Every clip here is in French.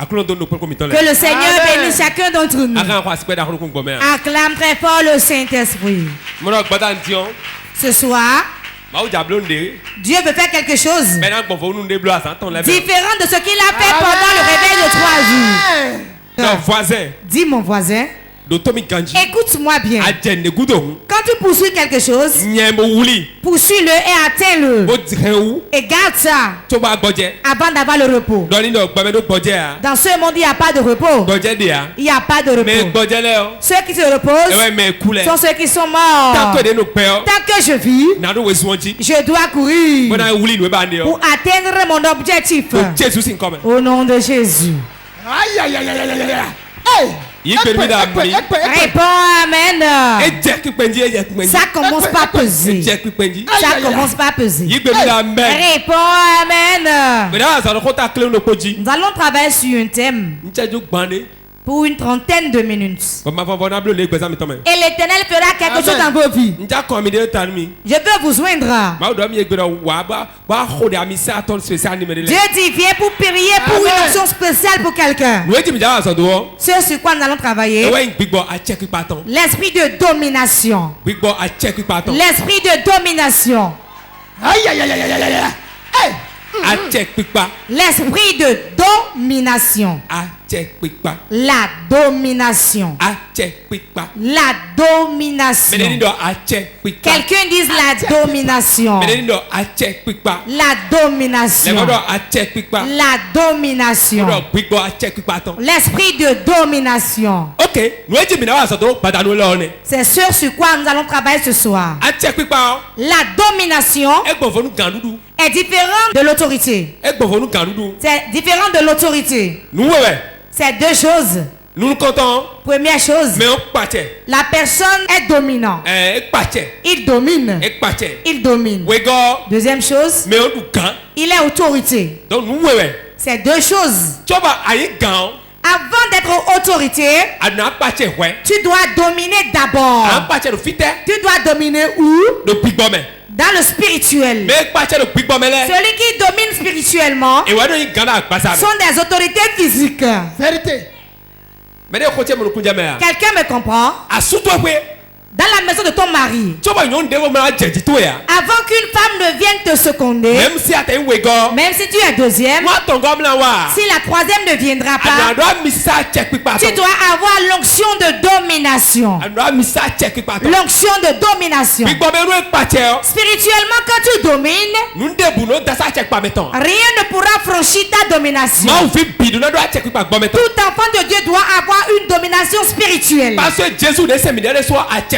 Que le Seigneur bénisse chacun d'entre nous. Acclame très fort le Saint-Esprit. Ce soir, Dieu veut faire quelque chose différent de ce qu'il a fait pendant le réveil de 3 jours. Dis mon voisin, écoute-moi bien. Quand tu poursuis quelque chose, poursuis-le et atteins-le. Et garde ça avant d'avoir le repos. Dans ce monde, il n'y a pas de repos. Il n'y a pas de repos. Ceux qui se reposent sont ceux qui sont morts. Tant que je vis, je dois courir pour atteindre mon objectif. Au nom de Jésus. Aïe, aïe, aïe, aïe, aïe, aïe. Hey! Réponds amen. Ça commence pas à peser. Ça commence pas à peser. Réponds amen. Nous allons travailler sur un thème pour une trentaine de minutes. Et l'Éternel fera quelque chose dans vos vies. Je veux vous joindre. Dieu dit viens pour prier pour une action spéciale pour quelqu'un. Ce sur quoi nous allons travailler. L'esprit de domination. L'esprit de domination. Aïe, aïe, aïe, aïe, aïe, aïe. Hey! L'esprit de domination. La domination. La domination. Quelqu'un dise la domination. La domination. La domination. L'esprit de domination. C'est sur quoi nous allons travailler ce soir. La domination est différente de l'autorité. C'est différent de l'autorité. C'est deux choses. Première chose, la personne est dominante. Il domine. Il domine. Deuxième chose, il est autorité. C'est deux choses. Avant d'être autorité, tu dois dominer d'abord. Tu dois dominer où? Dans le spirituel. Celui qui domine spirituellement sont des autorités physiques. Vérité. Quelqu'un me comprend? Dans la maison de ton mari, avant qu'une femme ne vienne te seconder, même si tu es deuxième, si la troisième ne viendra pas, tu dois avoir l'onction de domination. L'onction de domination. Spirituellement, quand tu domines, rien ne pourra franchir ta domination. Tout enfant de Dieu doit avoir une domination spirituelle.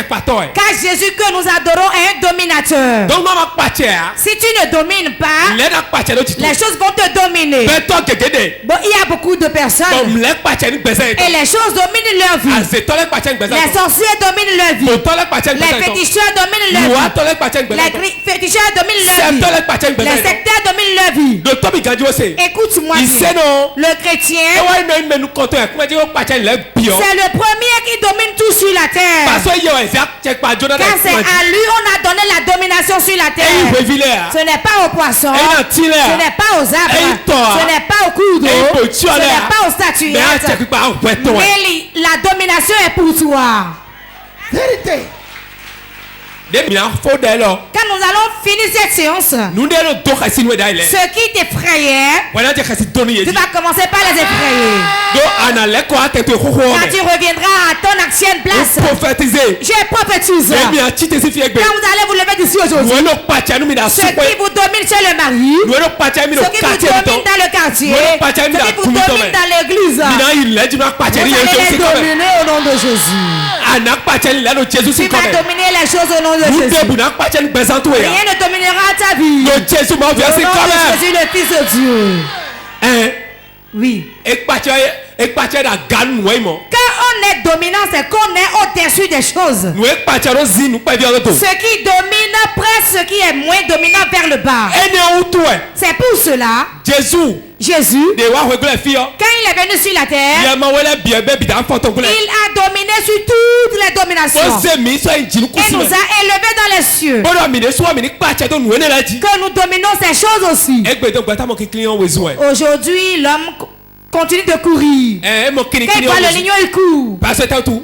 Car Jésus que nous adorons est un dominateur. Si tu ne domines pas, les choses vont te dominer. Bon, il y a beaucoup de personnes et les choses dominent leur vie. Les sorciers dominent leur vie. Les féticheurs dominent leur vie. Les féticheurs dominent leur vie. Les sectaires dominent leur vie. Écoute-moi bien. Le chrétien, c'est le premier qui domine tout sur la terre. Car c'est à lui on a donné la domination sur la terre. Ce n'est pas aux poissons, ce n'est pas aux arbres, ce n'est pas aux cours d'eau, ce n'est pas aux statuettes. Mais la domination est pour toi. Vérité. Quand nous allons finir cette séance, ce qui t'effrayait, tu vas commencer par les effrayer. Quand tu reviendras à ton ancienne place, j'ai prophétisé. Quand vous allez vous lever d'ici aujourd'hui, ceux qui vous dominent chez le mari, ceux qui vous dominent dans le quartier, ceux qui vous dominent dans l'église, vous allez les dominer au nom de Jésus. Tu vas dominer les choses au nom de Jésus. Rien ne dominera ta vie. Au nom de Jésus, le Fils de Dieu. Oui. Quand on est dominant, c'est qu'on est au-dessus des choses. Ce qui domine presse ce qui est moins dominant vers le bas. C'est pour cela Jésus, quand il est venu sur la terre, il a dominé sur toutes les dominations et nous a élevés dans les cieux. Que nous dominons ces choses aussi. Aujourd'hui, l'homme continue de courir. Quand il voit le lion, il court.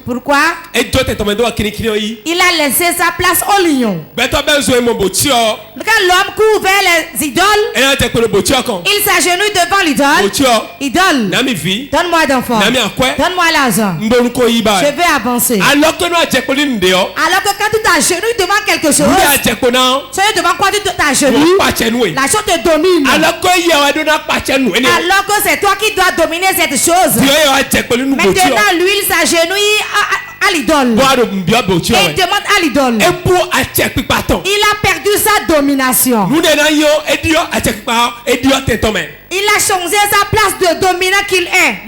Pourquoi? Il a laissé sa place au lion. Quand l'homme court vers les idoles, il s'agenouille devant l'idole. Idole, donne-moi d'enfant, donne-moi l'argent, je vais avancer. Alors que quand tu t'agenouilles devant quelque chose, c'est devant quoi tu t'agenouilles, la chose te domine. Alors que c'est toi qui dois dominer cette chose. Maintenant, lui, il s'agenouille à l'idole. Et il demande à l'idole. Il a perdu sa domination. Il a changé sa place de dominant qu'il est.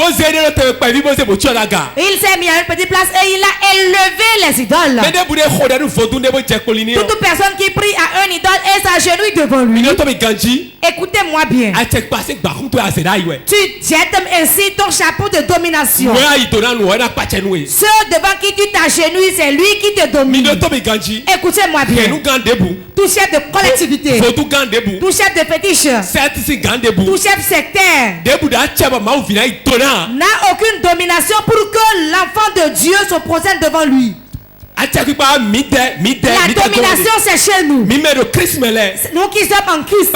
Il s'est mis à une petite place et il a élevé les idoles. Toute personne qui prie à un idole et s'agenouille devant lui, écoutez-moi bien, tu jettes ainsi ton chapeau de domination. Ceux devant qui tu t'agenouilles, c'est lui qui te domine. Écoutez-moi bien. Tout chef de collectivité, tout chef de fétiche, tout chef sectaire n'a aucune domination pour que l'enfant de Dieu se procède devant lui. La domination, c'est chez nous. Nous qui sommes en Christ.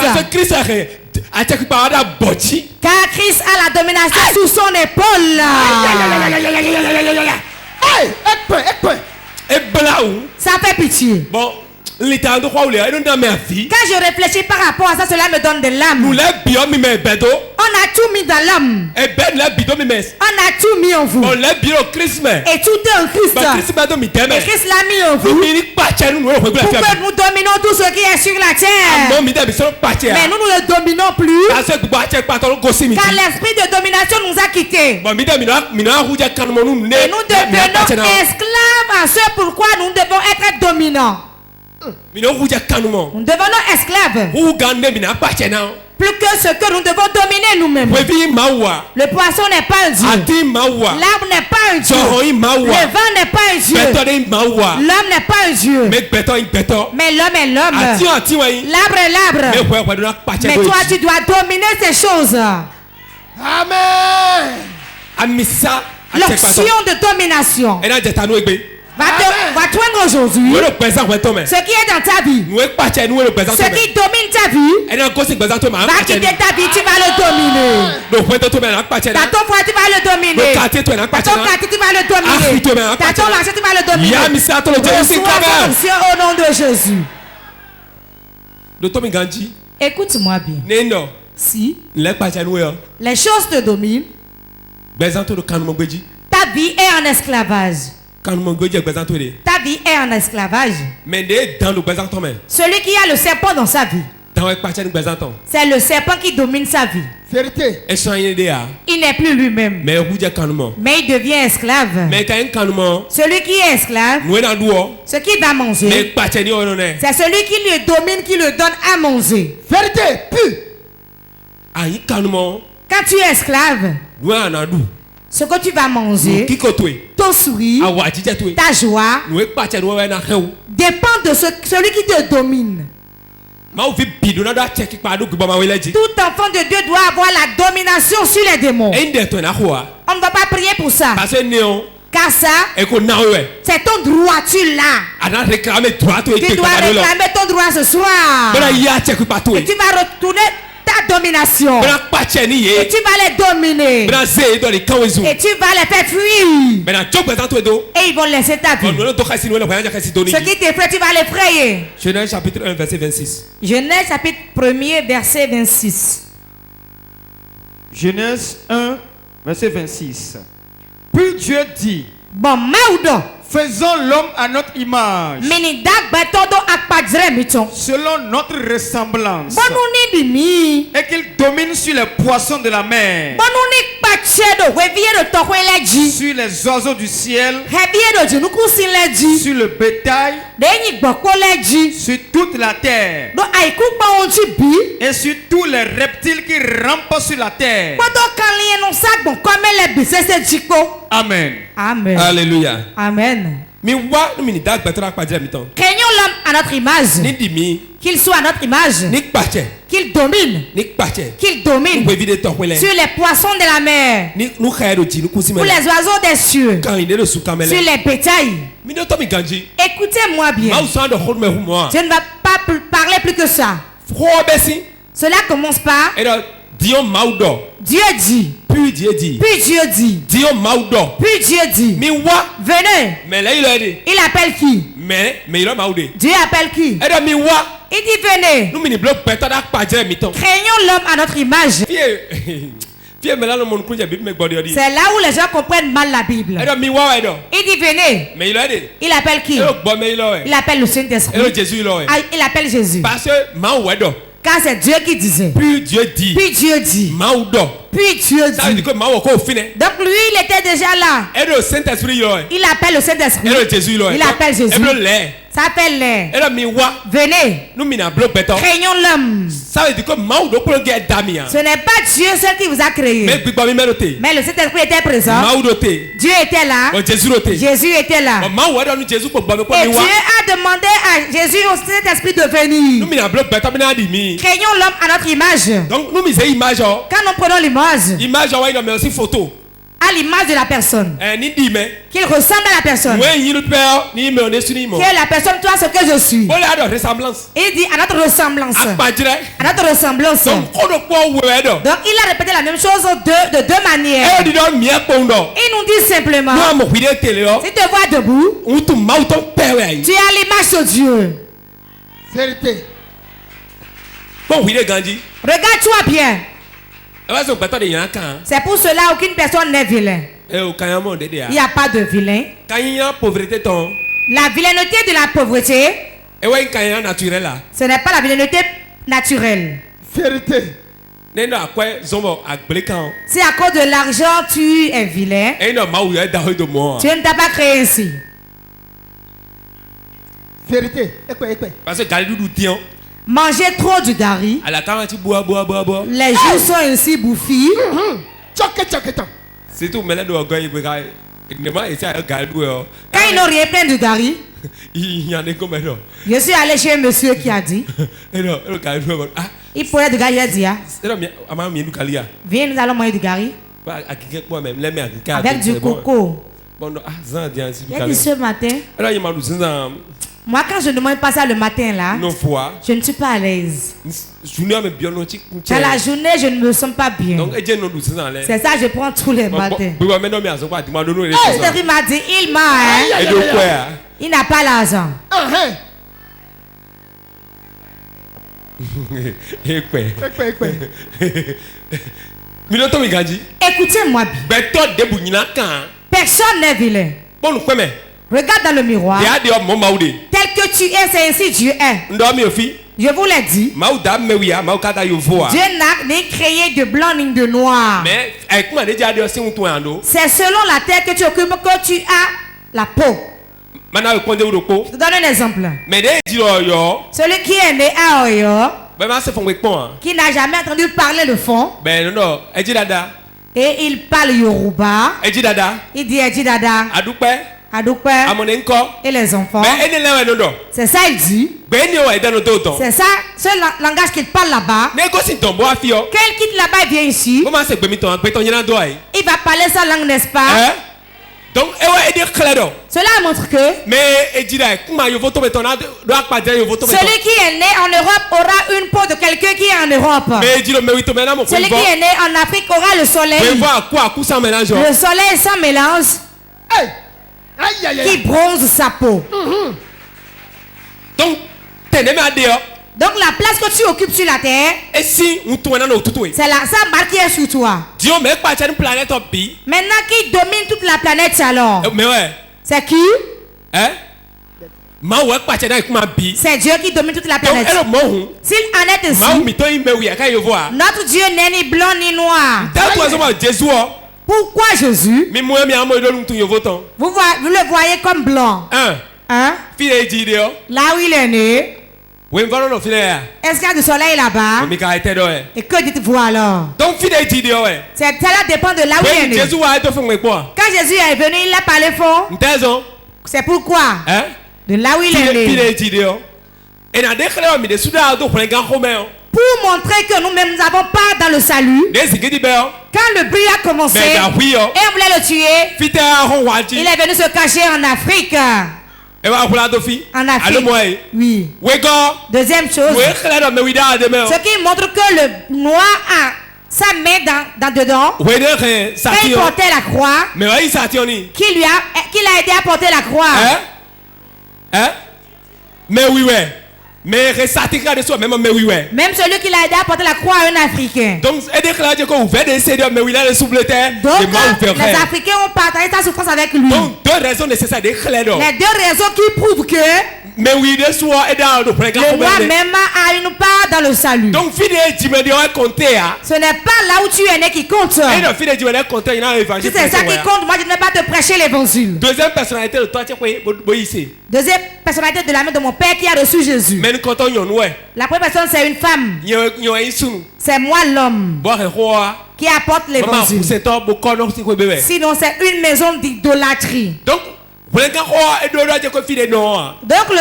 Car Christ a la domination sous son épaule. Ça fait pitié. Bon. Quand je réfléchis par rapport à ça, cela me donne de l'âme. On a tout mis dans l'âme. On a tout mis en vous. Et tout est en Christ. Et Christ l'a mis en vous. Pour que nous dominons tout ce qui est sur la terre. Mais nous ne le dominons plus. Car l'esprit de domination nous a quittés. Et nous devenons esclaves à ce pourquoi nous devons être dominants. Nous devenons esclaves. Plus que ce que nous devons dominer nous-mêmes. Le poisson n'est pas un Dieu. L'arbre n'est pas un Dieu. Le vent n'est pas un Dieu. L'homme n'est pas un Dieu. Mais l'homme est l'homme. L'arbre est l'arbre. Mais toi tu dois dominer ces choses. Amen. L'option de domination va t'oindre aujourd'hui. Ce qui est dans ta vie, ce qui domine ta vie, va quitter ta vie, tu vas le dominer. Dans ton foyer, tu vas le dominer. Dans ton quartier, tu vas le dominer. Dans ton marché, tu vas le dominer. Reçois au nom de Jésus. Écoute-moi bien. Si les choses te dominent, ta vie est en esclavage. Ta vie est en esclavage. Celui qui a le serpent dans sa vie, c'est le serpent qui domine sa vie. Vérité. Il n'est plus lui-même, mais il devient esclave. Celui qui est esclave, ce qu'il va manger, c'est celui qui le domine, qui le donne à manger. Vérité. Quand tu es esclave, ce que tu vas manger, ton sourire, ta joie, dépend de celui qui te domine. Tout enfant de Dieu doit avoir la domination sur les démons. On ne va pas prier pour ça. Car ça, c'est ton droit, tu l'as. Tu dois réclamer ton droit ce soir. Et tu vas retourner ta domination. Et tu vas les dominer. Et tu vas les faire fuir. Et ils vont laisser ta vie. Ce qui t'effraie, tu vas l'effrayer. Genèse chapitre 1 verset 26. Genèse chapitre 1er verset 26. Genèse 1 verset 26. Puis Dieu dit: faisons l'homme à notre image, selon notre ressemblance, et qu'il domine sur les poissons de la mer, sur les oiseaux du ciel, sur le bétail, sur toute la terre, et sur tous les reptiles qui rampent sur la terre. Amen. Amen. Alléluia. Amen. Craignons l'homme à notre image. Qu'il soit à notre image. Qu'il domine. Qu'il domine. Sur les poissons de la mer. Pour les oiseaux des cieux. Sur les bétails. Écoutez-moi bien. Je ne vais pas parler plus que ça. Cela commence par Dieu dit. Puis Dieu dit. Puis Dieu dit. Puis Dieu dit. Venez. Il appelle qui? Dieu appelle qui? Il dit venez. Créons l'homme à notre image. C'est là où les gens comprennent mal la Bible. Il dit venez. Il appelle qui? Il appelle le Saint-Esprit. Il appelle Jésus. Car c'est Dieu qui disait. Puis Dieu dit. Puis Dieu dit. Puis Dieu dit. Donc lui, il était déjà là. Il appelle le Saint-Esprit. Il appelle Jésus. Ça appelle l'air. Venez. Craignons l'homme. Ce n'est pas Dieu seul qui vous a créé. Mais le Saint-Esprit était présent. Dieu était là. Jésus était là. Et Dieu a demandé à Jésus au Saint-Esprit de venir. Craignons l'homme à notre image. Quand nous prenons l'image, à l'image de la personne, qu'il ressemble à la personne, que la personne soit ce que je suis. Il dit à notre ressemblance. À notre ressemblance. Donc il a répété la même chose de deux manières. Il nous dit simplement, si tu te vois debout, tu as l'image de Dieu. Vérité. Regarde-toi bien. C'est pour cela qu'aucune personne n'est vilain. Il n'y a pas de vilain. La vilaineté de la pauvreté, ce n'est pas la vilaineté naturelle. Vérité. Si à cause de l'argent tu es vilain, Dieu ne t'a pas créé ainsi. Vérité. Manger trop du gari, les joues sont ainsi bouffies. Quand ils n'ont rien plein de gari, je suis allé chez un monsieur qui a dit, il pourrait de gari, il a dit, viens, nous allons manger du gari avec du coco. Il a dit ce matin, moi quand je ne mange pas ça le matin là, je ne suis pas à l'aise. Dans la journée je ne me sens pas bien. C'est ça je prends tous les matins. Il m'a dit il m'a il n'a pas l'argent. Écoutez-moi bien. Personne n'est vilain. Regarde dans le miroir. Tel que tu es, c'est ainsi Dieu est. Je vous l'ai dit. Dieu n'a ni créé de blanc ni de noir. C'est selon la terre que tu occupes que tu as la peau. Je te donne un exemple. Celui qui est né à Oyo, qui n'a jamais entendu parler le fond, et il parle Yoruba, il dit Eji Dada, Adoupe, et les enfants. C'est ça il dit. C'est ça, ce langage qu'il parle là-bas. Quand il quitte là-bas, il vient ici. Il va parler sa langue, n'est-ce pas? Cela montre que celui qui est né en Europe aura une peau de quelqu'un qui est en Europe. Celui qui est né en Afrique aura le soleil. Le soleil sans mélange qui bronze sa peau. Donc la place que tu occupes sur la terre, c'est là, ça marque sur toi. Maintenant qui domine toute la planète alors? C'est qui? C'est Dieu qui domine toute la planète. S'il en est ainsi, notre Dieu n'est ni blanc ni noir. Pourquoi Jésus? Vous le voyez comme blanc. Là où il est né. Est-ce qu'il y a du soleil là-bas? Et que dites-vous alors? Cela dépend de là où il est né. Quand Jésus est venu, il a parlé fort. C'est pourquoi? De là où il est né. Pour montrer que nous-mêmes nous n'avons pas dans le salut. Quand le bruit a commencé et on voulait le tuer, il est venu se cacher en Afrique. En Afrique. Oui. Deuxième chose, ce qui montre que le noir a sa main dedans, quand il portait la croix, qui l'a aidé à porter la croix. Mais oui, ouais. Même celui qui l'a aidé à porter la croix à un Africain. Donc, les Africains ont partagé sa souffrance avec lui. Donc, deux raisons nécessaires. Les deux raisons qui prouvent que le roi même a une part dans le salut. Donc, ce n'est pas là où tu es né qui compte. Si c'est ça qui compte, moi je ne vais pas te prêcher l'évangile. Deuxième personnalité de la main de mon père qui a reçu Jésus. La première personne, c'est une femme. C'est moi l'homme qui apporte l'évangile. Sinon, c'est une maison d'idolâtrie. Donc, le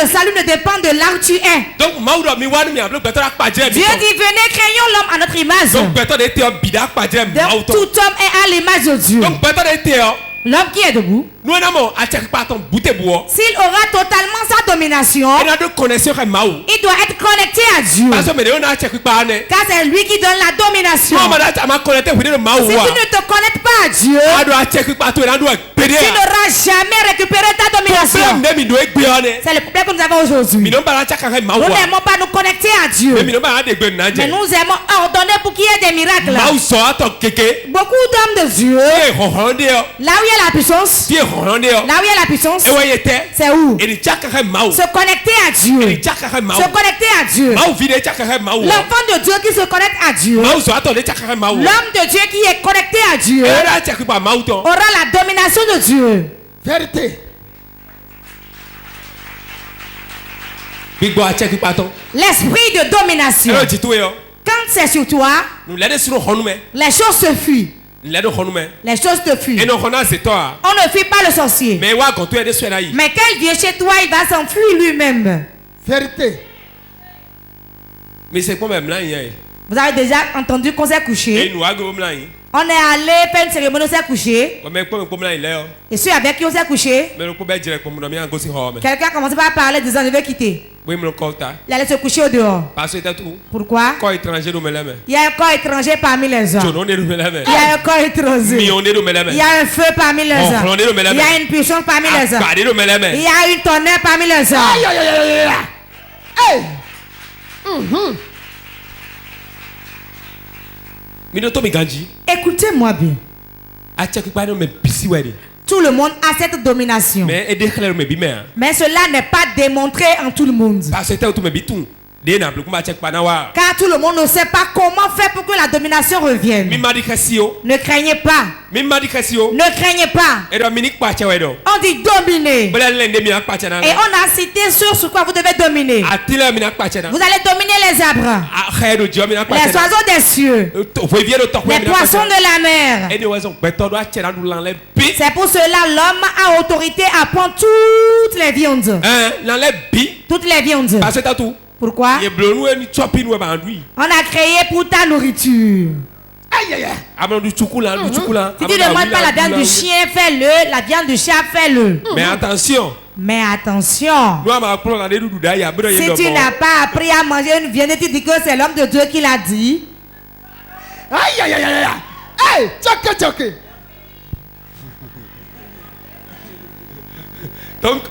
salut ne dépend de là où tu es. Donc, Dieu dit, venez, créons l'homme à notre image. Donc, tout homme est à l'image de Dieu. L'homme qui est debout, s'il aura totalement sa domination, il doit être connecté à Dieu. Car c'est lui qui donne la domination. Si tu ne te connectes pas à Dieu, tu n'auras jamais récupéré ta domination. C'est le problème que nous avons aujourd'hui. Nous n'aimons pas nous connecter à Dieu, mais nous aimons ordonner pour qu'il y ait des miracles. Beaucoup d'hommes de Dieu, là où il y a la puissance, là où il y a la puissance, c'est où? Se connecter à Dieu. Se connecter à Dieu. L'enfant de Dieu qui se connecte à Dieu, l'homme de Dieu qui est connecté à Dieu, aura la domination de Dieu. Vérité. L'esprit de domination. Quand c'est sur toi, les choses se fuient. Les choses te fuient. On ne fuit pas le sorcier. Mais quand il vient chez toi, il va s'enfuir lui-même. Vérité. Vous avez déjà entendu qu'on s'est couché? On est allé faire une cérémonie, on s'est couché. Et celui avec qui on s'est couché, quelqu'un a commencé par parler disant je vais quitter. Il allait se coucher au dehors. Pourquoi? Il y a un corps étranger parmi les hommes. Il y a un corps étranger. Il y a un feu parmi les hommes. Il y a une puissance parmi les hommes. Il y a une tonnerre parmi les hommes. Écoutez-moi bien. Tout le monde a cette domination. Mais cela n'est pas démontré en tout le monde. Car tout le monde ne sait pas comment faire pour que la domination revienne. Ne craignez pas. Ne craignez pas. On dit dominer. Et on a cité sur quoi vous devez dominer. Vous allez dominer les arbres, les oiseaux des cieux, les poissons de la mer. C'est pour cela l'homme a autorité à prendre toutes les viandes. Toutes les viandes. Pourquoi? On a créé pour ta nourriture. Si tu ne demandes pas la viande du chien, fais-le. La viande du chat, fais-le. Mais attention. Mais attention. Si tu n'as pas appris à manger une viande, tu dis que c'est l'homme de Dieu qui l'a dit. Aïe, aïe, aïe, aïe. Hey, tchoké. Donc,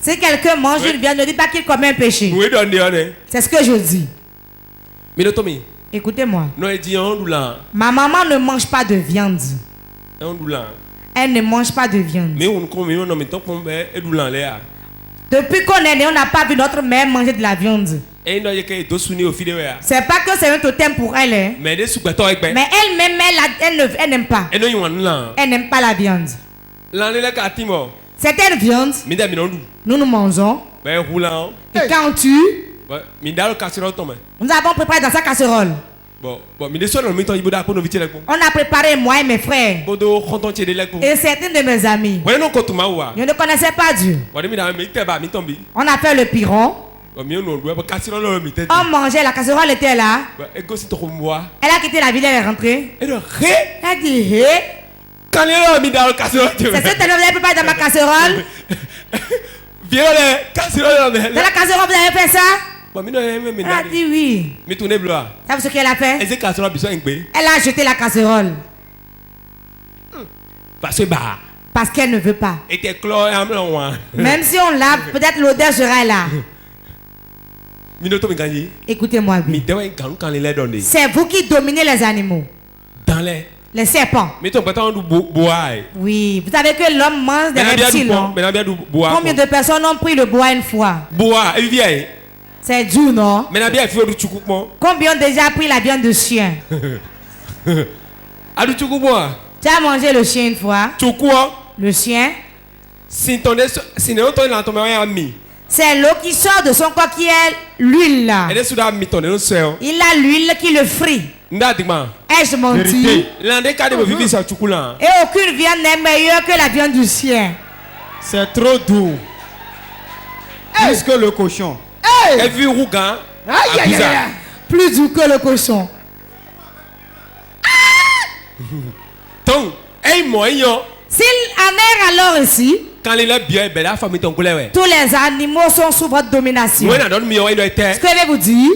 si quelqu'un mange une viande, ne dis pas qu'il commet un péché. C'est ce que je dis. Écoutez-moi. Ma maman ne mange pas de viande. Elle ne mange pas de viande. Depuis qu'on est né, on n'a pas vu notre mère manger de la viande. C'est pas que c'est un totem pour elle. Hein. Mais elle-même, elle n'aime pas. Elle n'aime pas la viande. Certaines viandes, nous mangeons. Et quand on tue, nous avons préparé dans sa casserole. On a préparé moi et mes frères. Et certains de mes amis. Je ne connaissais pas Dieu. On a fait le piron. On mangeait, la casserole était là. Elle a quitté la ville, elle est rentrée. Elle a dit, hé. C'est cette elle vous avez préparé dans ma casserole. Dans la casserole, vous avez fait ça? Elle a dit oui. Savez-vous ce qu'elle a fait? Elle a jeté la casserole. Parce qu'elle ne veut pas. Même si on lave, peut-être l'odeur sera là. Écoutez-moi bien. C'est vous qui dominez les animaux. Les serpents. Oui, vous savez que l'homme mange des reptiles. Combien de personnes ont pris le bois une fois? C'est dur, non? Combien ont déjà pris la viande de chien? Tu as mangé le chien une fois? Le chien? C'est l'eau qui sort de son corps qui est l'huile là. Il a l'huile qui le frit. Ai-je menti? Et aucune viande n'est meilleure que la viande du chien. C'est trop doux. Plus que le cochon. Plus doux que le cochon. S'il en est alors ici, tous les animaux sont sous votre domination. Ce que je vais vous dire,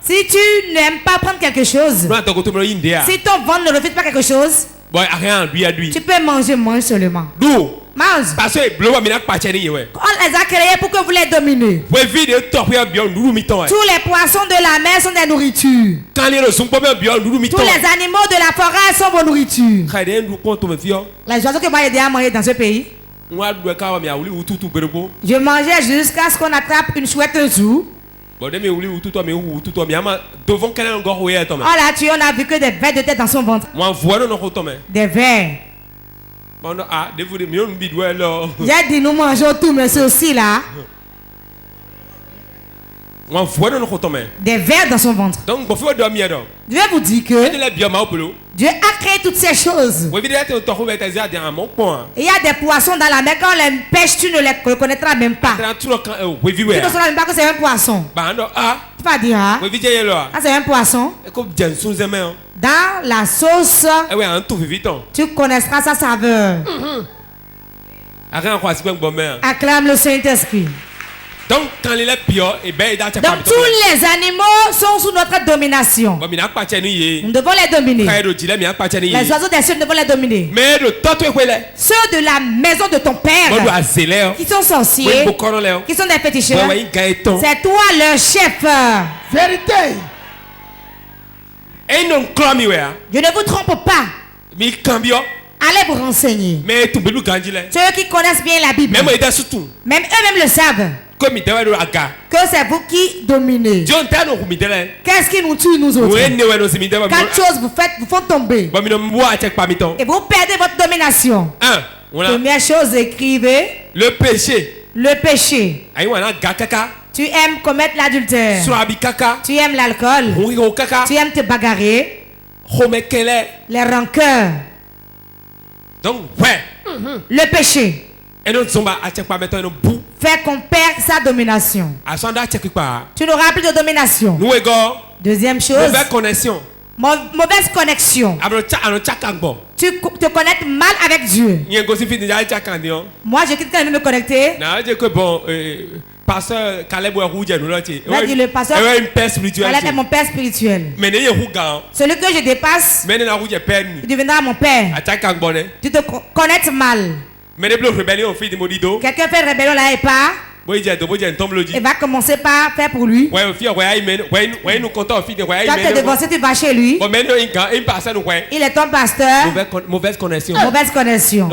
si tu n'aimes pas prendre quelque chose, si ton ventre ne refuse pas quelque chose, tu peux manger, mange seulement. Mange. On les a créés pour que vous les dominez. Tous les poissons de la mer sont des nourritures. Tous les animaux de la forêt sont vos nourritures. Les oiseaux que moi j'ai déjà mangé dans ce pays, je mangeais jusqu'à ce qu'on attrape une chouette un jour. Oh là, tu en as vu que des vers de tête dans son ventre. Des vers. J'ai dit nous mangeons tout, mais ceci là. Des vers dans son ventre. Je vais vous dire que Dieu a créé toutes ces choses. Il y a des poissons dans la mer, quand on les pêche, tu ne les reconnaîtras même pas. Tu ne sauras même pas que c'est un poisson. Tu vas dire, ah, c'est un poisson. Dans la sauce, tu connaîtras sa saveur. Acclame le Saint-Esprit. Donc tous les animaux sont sous notre domination. Nous devons les dominer. Les oiseaux des cieux devons les dominer. Ceux de la maison de ton père qui sont sorciers, qui sont des féticheurs, c'est toi leur chef. Vérité. Je ne vous trompe pas. Allez vous renseigner. Ceux qui connaissent bien la Bible, même eux-mêmes le savent. Que c'est vous qui dominez. Qu'est-ce qui nous tue nous autres? Quatre choses vous faites, vous font tomber. Et vous perdez votre domination. Première chose, écrivez. Le péché. Le péché. Tu aimes commettre l'adultère. Tu aimes l'alcool. Tu aimes te bagarrer. Les rancœurs. Donc, ouais. Le péché fait qu'on perd sa domination. Tu n'auras plus de domination. Deuxième chose, mauvaise connexion. Tu te connectes mal avec Dieu. Moi, je quitte quand même me connecter. Pasteur Caleb dit le pasteur Caleb est mon père spirituel. Celui que je dépasse, il deviendra mon père. Tu te connectes mal. Quelqu'un fait rébellion là et pas. Il va commencer par faire pour lui. Toi te divorcer, tu vas chez lui. Il est ton pasteur. Mauvaise connexion. Mauvaise connexion.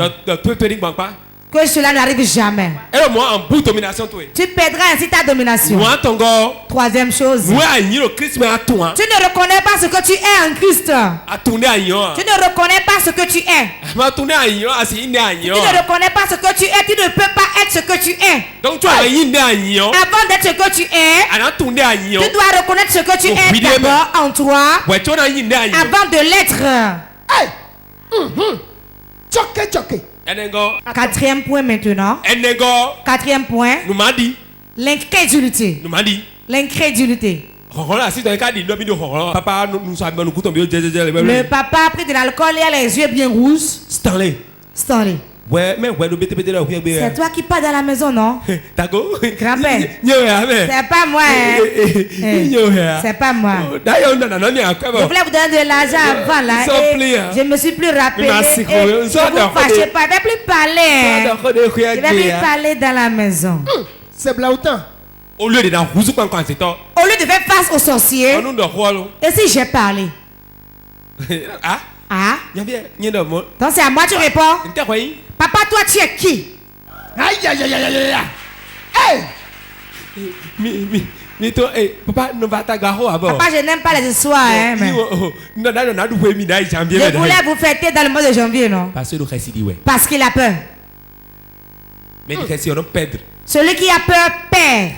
Que cela n'arrive jamais. Et moi en bout domination toi. Tu perdras ainsi ta domination. Moi ton gars. Troisième chose. Tu ne reconnais pas ce que tu es en Christ. Tu ne reconnais pas ce que tu es. Tu ne reconnais pas ce que tu es. Tu ne peux pas être ce que tu es. Donc tu as avant d'être ce que tu es, tu dois reconnaître ce que tu es d'abord en toi avant de l'être. Hey! Choqué. Quatrième point maintenant. Quatrième point. L'incrédulité. L'incrédulité. Le papa a pris de l'alcool et a les yeux bien rouges. Stanley. C'est toi qui pars dans la maison, non? Grand-père. C'est pas moi. C'est pas moi. Je voulais vous donner de l'argent avant là. Je me suis plus rappelé. Ne vous fâchez pas. Je ne vais plus parler. Je vais plus parler dans la maison. C'est Blautan. Au lieu de faire face aux sorciers. Et si j'ai parlé? Ah? Donc c'est à moi tu réponds. Papa, toi tu es qui? Aïe. Hey! Papa, je n'aime pas les histoires. Je voulais vous fêter dans le mois de janvier, non? Parce qu'il a peur. Celui qui a peur perd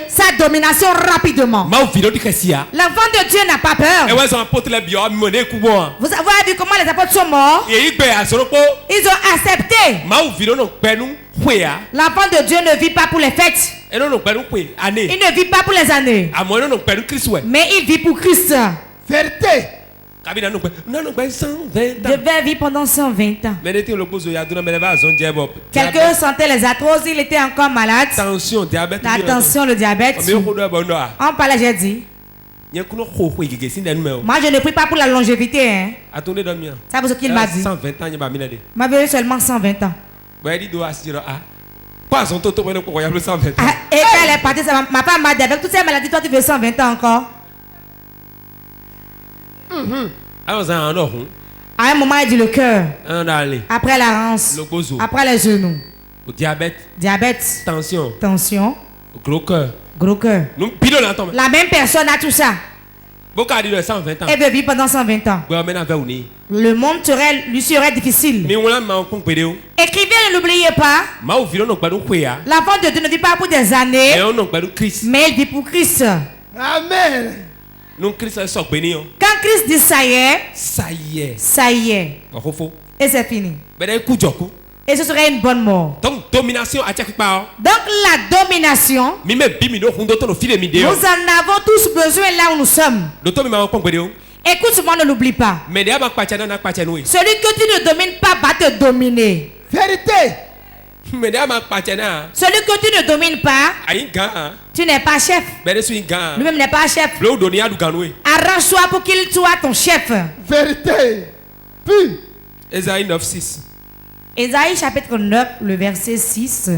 sa domination rapidement. L'enfant de Dieu n'a pas peur. Vous avez vu comment les apôtres sont morts? Ils ont accepté. L'enfant de Dieu ne vit pas pour les fêtes. Il ne vit pas pour les années. Mais il vit pour Christ. Vérité. Je vais vivre pendant 120 ans. Quelqu'un sentait les arthroses, il était encore malade. La tension, le diabète. On parlait, j'ai dit. Moi, je ne prie pas pour la longévité. Hein. Ça veut dire ce qu'il m'a dit. Il m'a vu seulement 120 ans. Et quand elle est partie, ma femme m'a dit, avec toutes ces maladies, toi tu veux 120 ans encore? À un moment, il dit le cœur. Après la hanse. Après les genoux. Diabète. Tension. Gros cœur. La même personne a tout ça. Elle veut vivre pendant 120 ans. Le monde lui serait difficile. Écrivez, ne l'oubliez pas. L'enfant de Dieu ne vit pas pour des années, mais il vit pour Christ. Amen. Quand Christ dit ça y est. Et c'est fini. Et ce serait une bonne mort. Donc la domination. Nous en avons tous besoin là où nous sommes. Écoute-moi, ne l'oublie pas. Celui que tu ne domines pas va te dominer. Vérité. Celui que tu ne domines pas, tu n'es pas chef. Lui-même n'est pas chef. Arrange-toi pour qu'il soit ton chef. Vérité. Puis. Ésaïe 9:6. Ésaïe chapitre 9, le verset 6.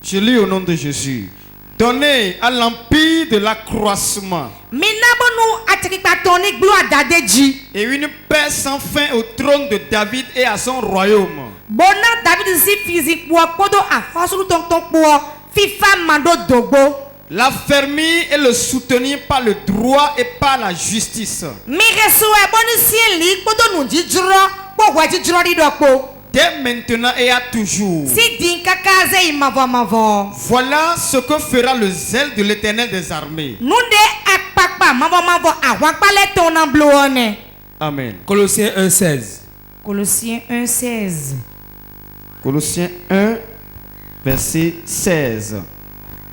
Je lis au nom de Jésus. Donnez à l'empire de l'accroissement et une paix sans fin au trône de David et à son royaume. L'affermir et le soutenir par le droit et par la justice. Dès maintenant et à toujours. Voilà ce que fera le zèle de l'Éternel des armées. Amen. Colossiens 1:16. Colossiens 1:16. Colossiens 1, verset 16.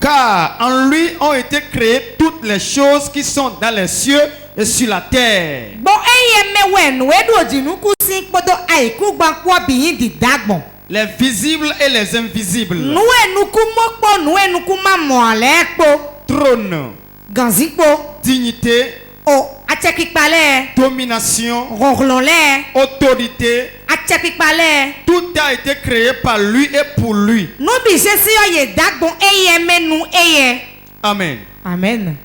Car en lui ont été créées toutes les choses qui sont dans les cieux et sur la terre. Les visibles et les invisibles. Trône. Dignité. Domination. Autorité. Tout a été créé par lui et pour lui. Amen. Amen.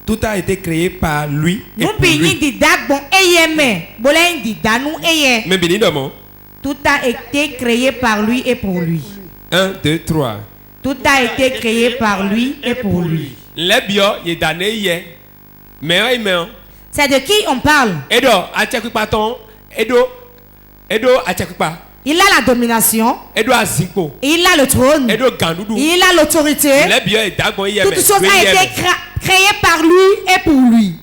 Tout a été créé par lui et pour lui. Tout a été créé par lui et pour lui. 1, 2, 3. Tout a été créé par lui et pour lui. C'est de qui on parle? Il a la domination. Il a le trône. Il a l'autorité. Toute chose a été créée par lui et pour lui.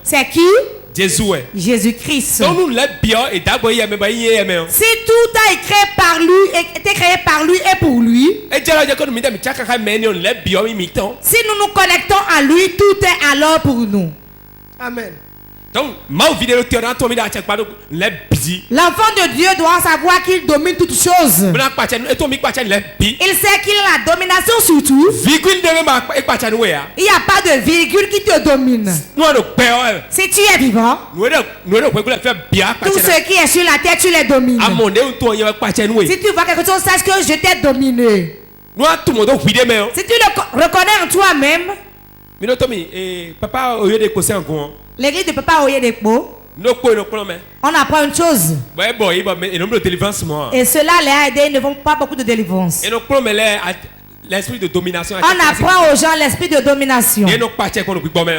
C'est qui? Jésus-Christ. Si tout a été créé par lui et pour lui, si nous nous connectons à lui, tout est alors pour nous. Amen. L'enfant de Dieu doit savoir qu'il domine toutes choses. Il sait qu'il a la domination sur tout. Il n'y a pas de virgule qui te domine. Si tu es vivant, tout ce qui est sur la terre, tu les domines. Si tu vois quelque chose, sache que je t'ai dominé. Si tu le reconnais en toi-même, l'église de Papa Oyedepo, on apprend une chose. Et cela les a aidés, ils ne font pas beaucoup de délivrance. L'esprit de domination. On apprend aux gens l'esprit de domination.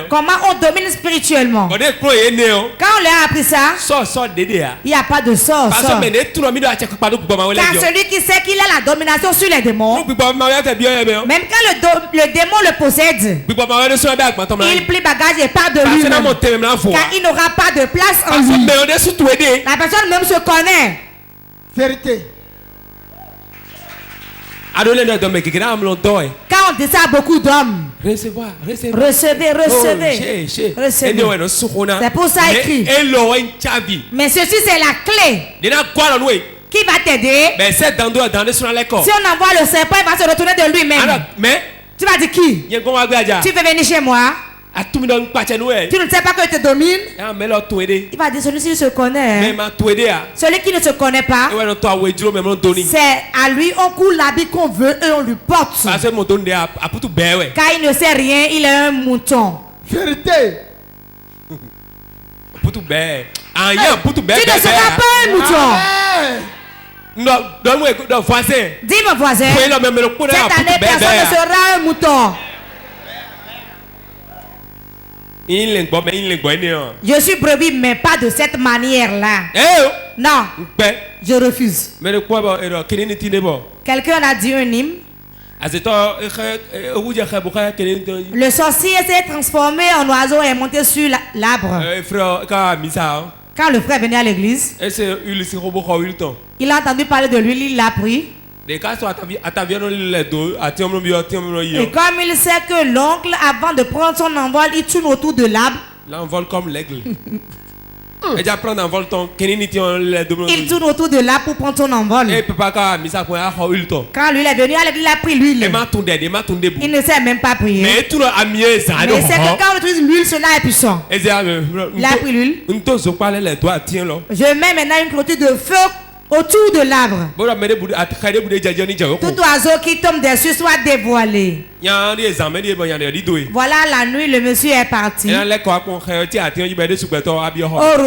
Comment on domine spirituellement. Quand on leur a appris ça, il n'y a pas de sort. Car celui qui sait qu'il a la domination sur les démons, même quand le démon le possède, il plie bagage et part de lui. Car il n'aura pas de place en lui. La personne même se connaît. Vérité. Quand on dit ça à beaucoup d'hommes, recevez. C'est pour ça écrit. Mais ceci c'est la clé qui va t'aider. Si on envoie le serpent, il va se retourner de lui-même. Tu vas dire qui? Tu veux venir chez moi? Tu ne sais pas que je te domine. Il va dire celui-ci se connaît. Celui qui ne se connaît pas, c'est à lui on coule l'habit qu'on veut et on lui porte. Car il ne sait rien, il est un mouton. Vérité. Tu ne seras pas un mouton. Dis mon voisin, cette année personne ne sera un mouton. Je suis brebis, mais pas de cette manière-là. Non, je refuse. Quelqu'un a dit un hymne. Le sorcier s'est transformé en oiseau et est monté sur l'arbre. Quand le frère venait à l'église, il a entendu parler de l'huile, il l'a pris. Et comme il sait que l'oncle, avant de prendre son envol, il tourne autour de l'arbre. L'envol comme l'aigle. Il tourne autour de l'arbre pour prendre son envol. Quand lui est venu, il a pris l'huile. Il ne sait même pas prier. Mais c'est que quand on utilise l'huile, cela est puissant. Il a pris l'huile. Je mets maintenant une clôture de feu autour de l'arbre. Tout oiseau qui tombe dessus soit dévoilé. Voilà, la nuit, le monsieur est parti. Au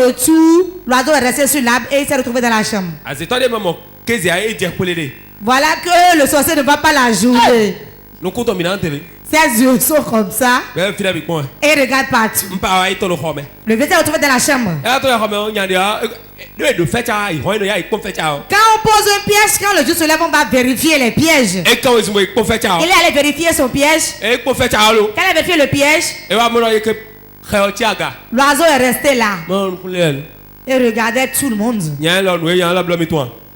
retour, l'oiseau est resté sur l'arbre et il s'est retrouvé dans la chambre. Voilà que le sorcier ne va pas la jouer. Ses yeux sont comme ça. Et il regarde partout. Le vieux s'est retrouvé dans la chambre. Quand on pose un piège, quand le jour se lève, on va vérifier les pièges. Il est allé vérifier son piège. Quand il a vérifié le piège, l'oiseau est resté là. Et regardait tout le monde.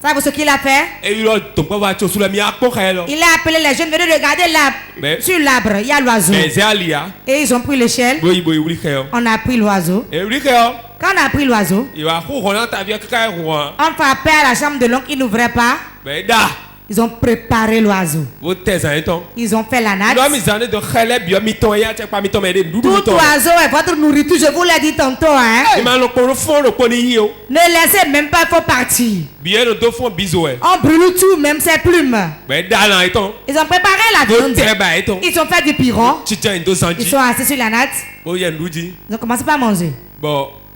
Savez-vous ce qu'il a fait? Il a appelé les jeunes, venez regarder l'arbre. Sur l'arbre, il y a l'oiseau. Et ils ont pris l'échelle. On a pris l'oiseau. Quand on a pris l'oiseau, on frappait à la chambre de l'oncle, il n'ouvrait pas. Ils ont préparé l'oiseau. Ils ont fait la natte. Tout oiseau est votre nourriture, je vous l'ai dit tantôt. Hein? Ne laissez même pas, il faut partir. On brûle tout, même ses plumes. Ils ont préparé la viande. Ils ont fait du piron. Ils sont assis sur la natte. Ils ont commencé par manger.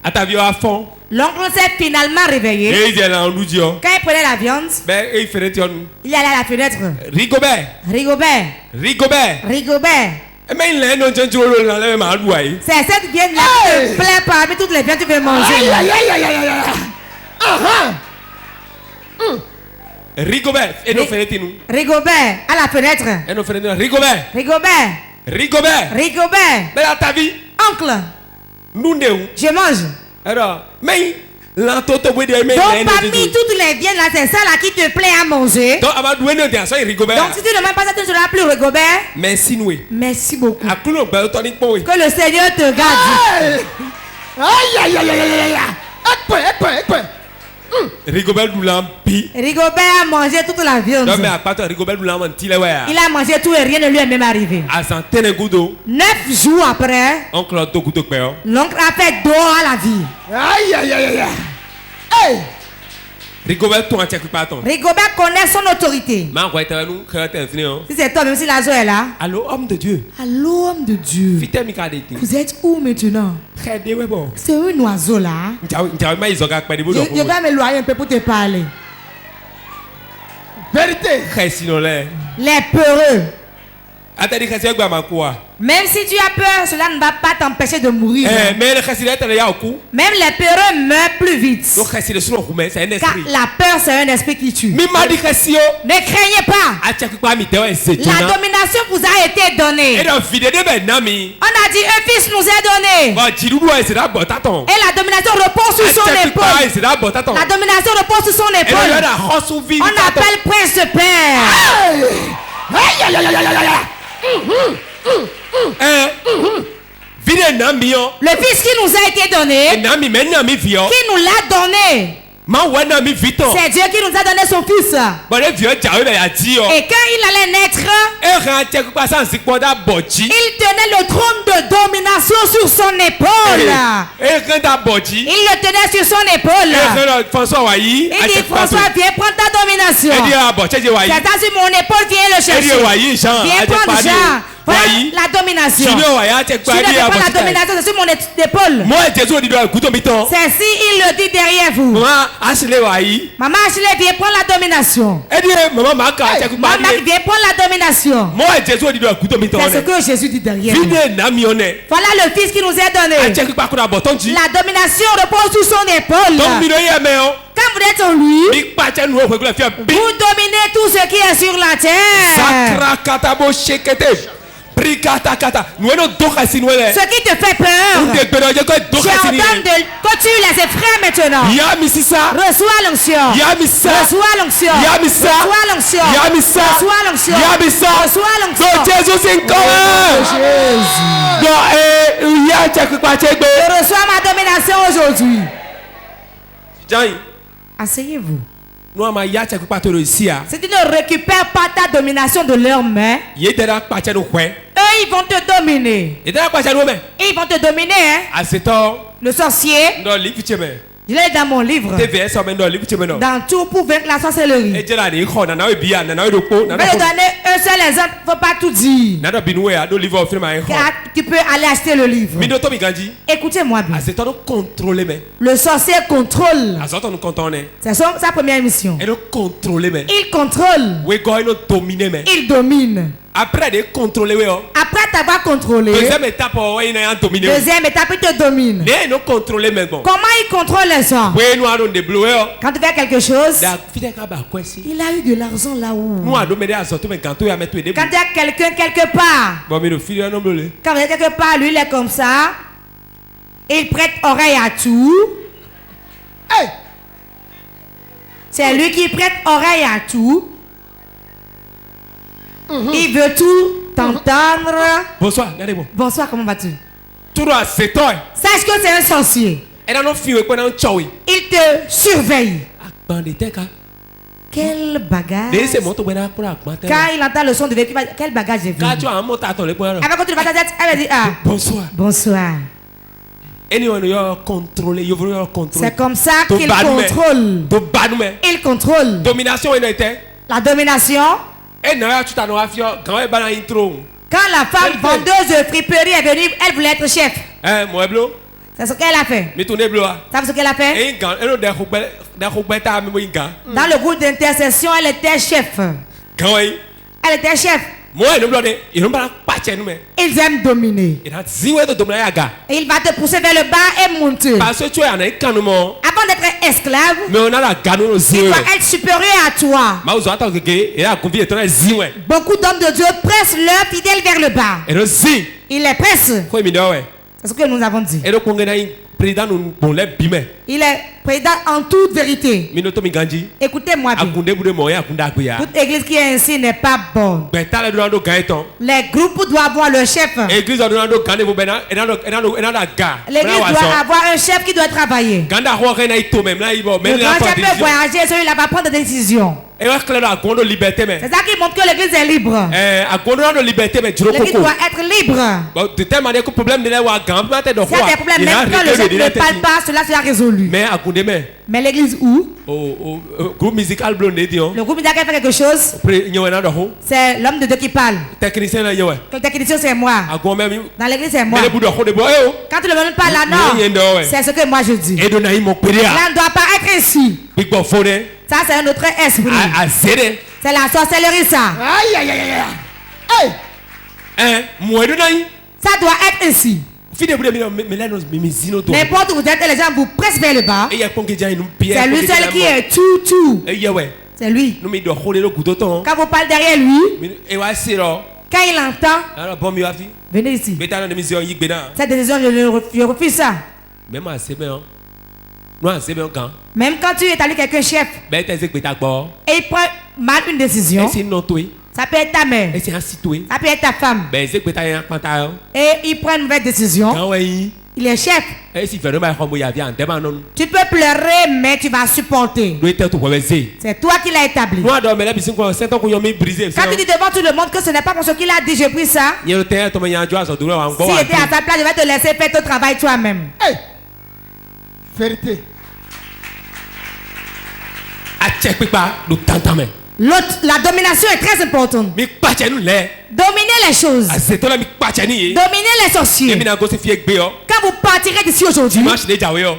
à fond. L'oncle s'est finalement réveillé. Et il est là en nous dit. Quand il prenait la viande, il allait à la fenêtre. Rigobert. Rigobert. Rigobert. Rigobert. Mais il est non c'est cette viande là qui te plaît parmi toutes les viandes que tu veux manger. Rigobert. Et nos fenêtres nous. Rigobert à la fenêtre. Et nos fenêtres. Rigobert. Rigobert. Rigobert. Rigobert. Mais à ta vie. Oncle. Nous ne. Je mange. Alors, mais donc parmi toutes les viandes là, c'est ça là qui te plaît à manger. Donc si tu ne manges pas ça, tu ne seras plus Rigobert. Merci nous. Merci beaucoup. Que le Seigneur te garde. Aïe aïe aïe aïe aïe. Rigobert a mangé toute la viande. Il a mangé tout et rien ne lui est même arrivé. 9 jours après, l'oncle a fait dos à la vie. Aïe aïe aïe aïe. Hey! Rigobert connaît son autorité. Si c'est toi, même si Lazare est là. Allô, homme de Dieu. Allô, homme de Dieu. Vous êtes où maintenant? C'est un oiseau là. Je vais m'éloigner un peu pour te parler. Vérité. Les peureux. Même si tu as peur, cela ne va pas t'empêcher de mourir. Même les peureux meurent plus vite. Car la peur, c'est un esprit qui tue. Ne craignez pas. La domination vous a été donnée. On a dit un fils nous est donné. Et la domination repose sur son épaule. La domination repose sur son épaule. On appelle prince de père. Aïe aïe aïe aïe aïe. Le fils qui nous a été donné, qui nous l'a donné, c'est Dieu qui nous a donné son fils. Et quand il allait naître, il tenait le trône de domination sur son épaule. Il le tenait sur son épaule. Il dit François, viens prendre ta domination. C'est sur mon épaule, viens le chercher. Viens prendre Jean. Voilà la domination. Tu ne veux pas la domination, c'est sur mon épaule. C'est si il le dit derrière vous. Maman Ashley, viens prendre la domination. Maman viens prendre la domination. C'est ce que Jésus dit derrière vous. Voilà le fils qui nous est donné. La domination repose sur son épaule. Quand vous êtes en lui, vous dominez tout ce qui est sur la terre. Ce qui te fait peur, j'entends que tu laisses frère maintenant. Reçois l'onction. Reçois l'onction. Reçois l'onction. Reçois l'onction. Reçois l'onction. Je reçois ma domination aujourd'hui. Asseyez-vous. Si tu ne récupères pas ta domination de leurs mains, eux ils vont te dominer. Ils vont te dominer, hein? Le sorcier, il est dans mon livre. Dans tout pour vaincre la sorcellerie. Je vais te donner un seul exemple, il ne faut pas tout dire. Car tu peux aller acheter le livre. Écoutez-moi bien. Le sorcier contrôle. C'est sa première mission. Il contrôle. Il domine. Après t'avoir contrôlé, deuxième étape, il te domine. Comment il contrôle les gens? Quand tu fais quelque chose, il a eu de l'argent là-haut. Quand il y a quelqu'un quelque part, quand il y a quelque part, lui il est comme ça, il prête oreille à tout. Hey! C'est lui qui prête oreille à tout. Il veut tout t'entendre. Bonsoir, bonsoir, comment vas-tu? Sache que c'est un sorcier. Il te surveille. Quel bagage. Quand il entend le son de véhicule, quel bagage j'ai vu. Quand tu vas ta tête, elle dit bonsoir. Bonsoir. C'est comme ça qu'il contrôle. Il contrôle. La domination. Quand la femme vendeuse de friperie est venue, elle voulait être chef. C'est ce qu'elle a fait. C'est ce qu'elle a fait. Dans le groupe d'intercession, elle était chef. Elle était chef. Ils aiment dominer. Et il va te pousser vers le bas et monter. Avant d'être esclave, il doit être supérieur à toi. Beaucoup d'hommes de Dieu pressent leurs fidèles vers le bas. Il les presse. C'est ce que nous avons dit. Il est président en toute vérité. Écoutez-moi bien. Toute église qui est ainsi n'est pas bonne. Les groupes doivent avoir le chef. L'église doit avoir un chef qui doit travailler. Le grand chef peut voyager, celui-là va prendre des décisions. C'est ça qui montre que l'église est libre. L'église doit être libre. S'il y a des problèmes, même quand le chef ne parle pas, cela sera résolu. Mais l'église où? Le groupe musical fait quelque chose. C'est l'homme de Dieu qui parle. Le technicien c'est moi. Dans l'église c'est moi. Quand tout le monde parle là, non. C'est ce que moi je dis. Cela ne doit pas être ainsi. Ça c'est un autre esprit. C'est la sorcellerie ça. Aïe aïe aïe aïe. Ça doit être ainsi. N'importe où vous êtes, les gens vous pressent vers le bas. C'est lui seul qui est tout. C'est lui. Quand vous parlez derrière lui, quand il entend, venez ici. Cette décision, je refuse ça. Même quand tu es allé quelqu'un chef et il prend mal une décision, ça peut être ta mère, ça peut être ta femme, et il prend une mauvaise décision, il est chef. Tu peux pleurer mais tu vas supporter. C'est toi qui l'as établi. Quand tu dis devant tout le monde que ce n'est pas pour ce qu'il a dit, j'ai pris ça. Si tu étais à ta place, je vais te laisser faire ton travail toi-même. Vérité. La domination est très importante. Dominer les choses. Dominer les sorciers. Quand vous partirez d'ici aujourd'hui,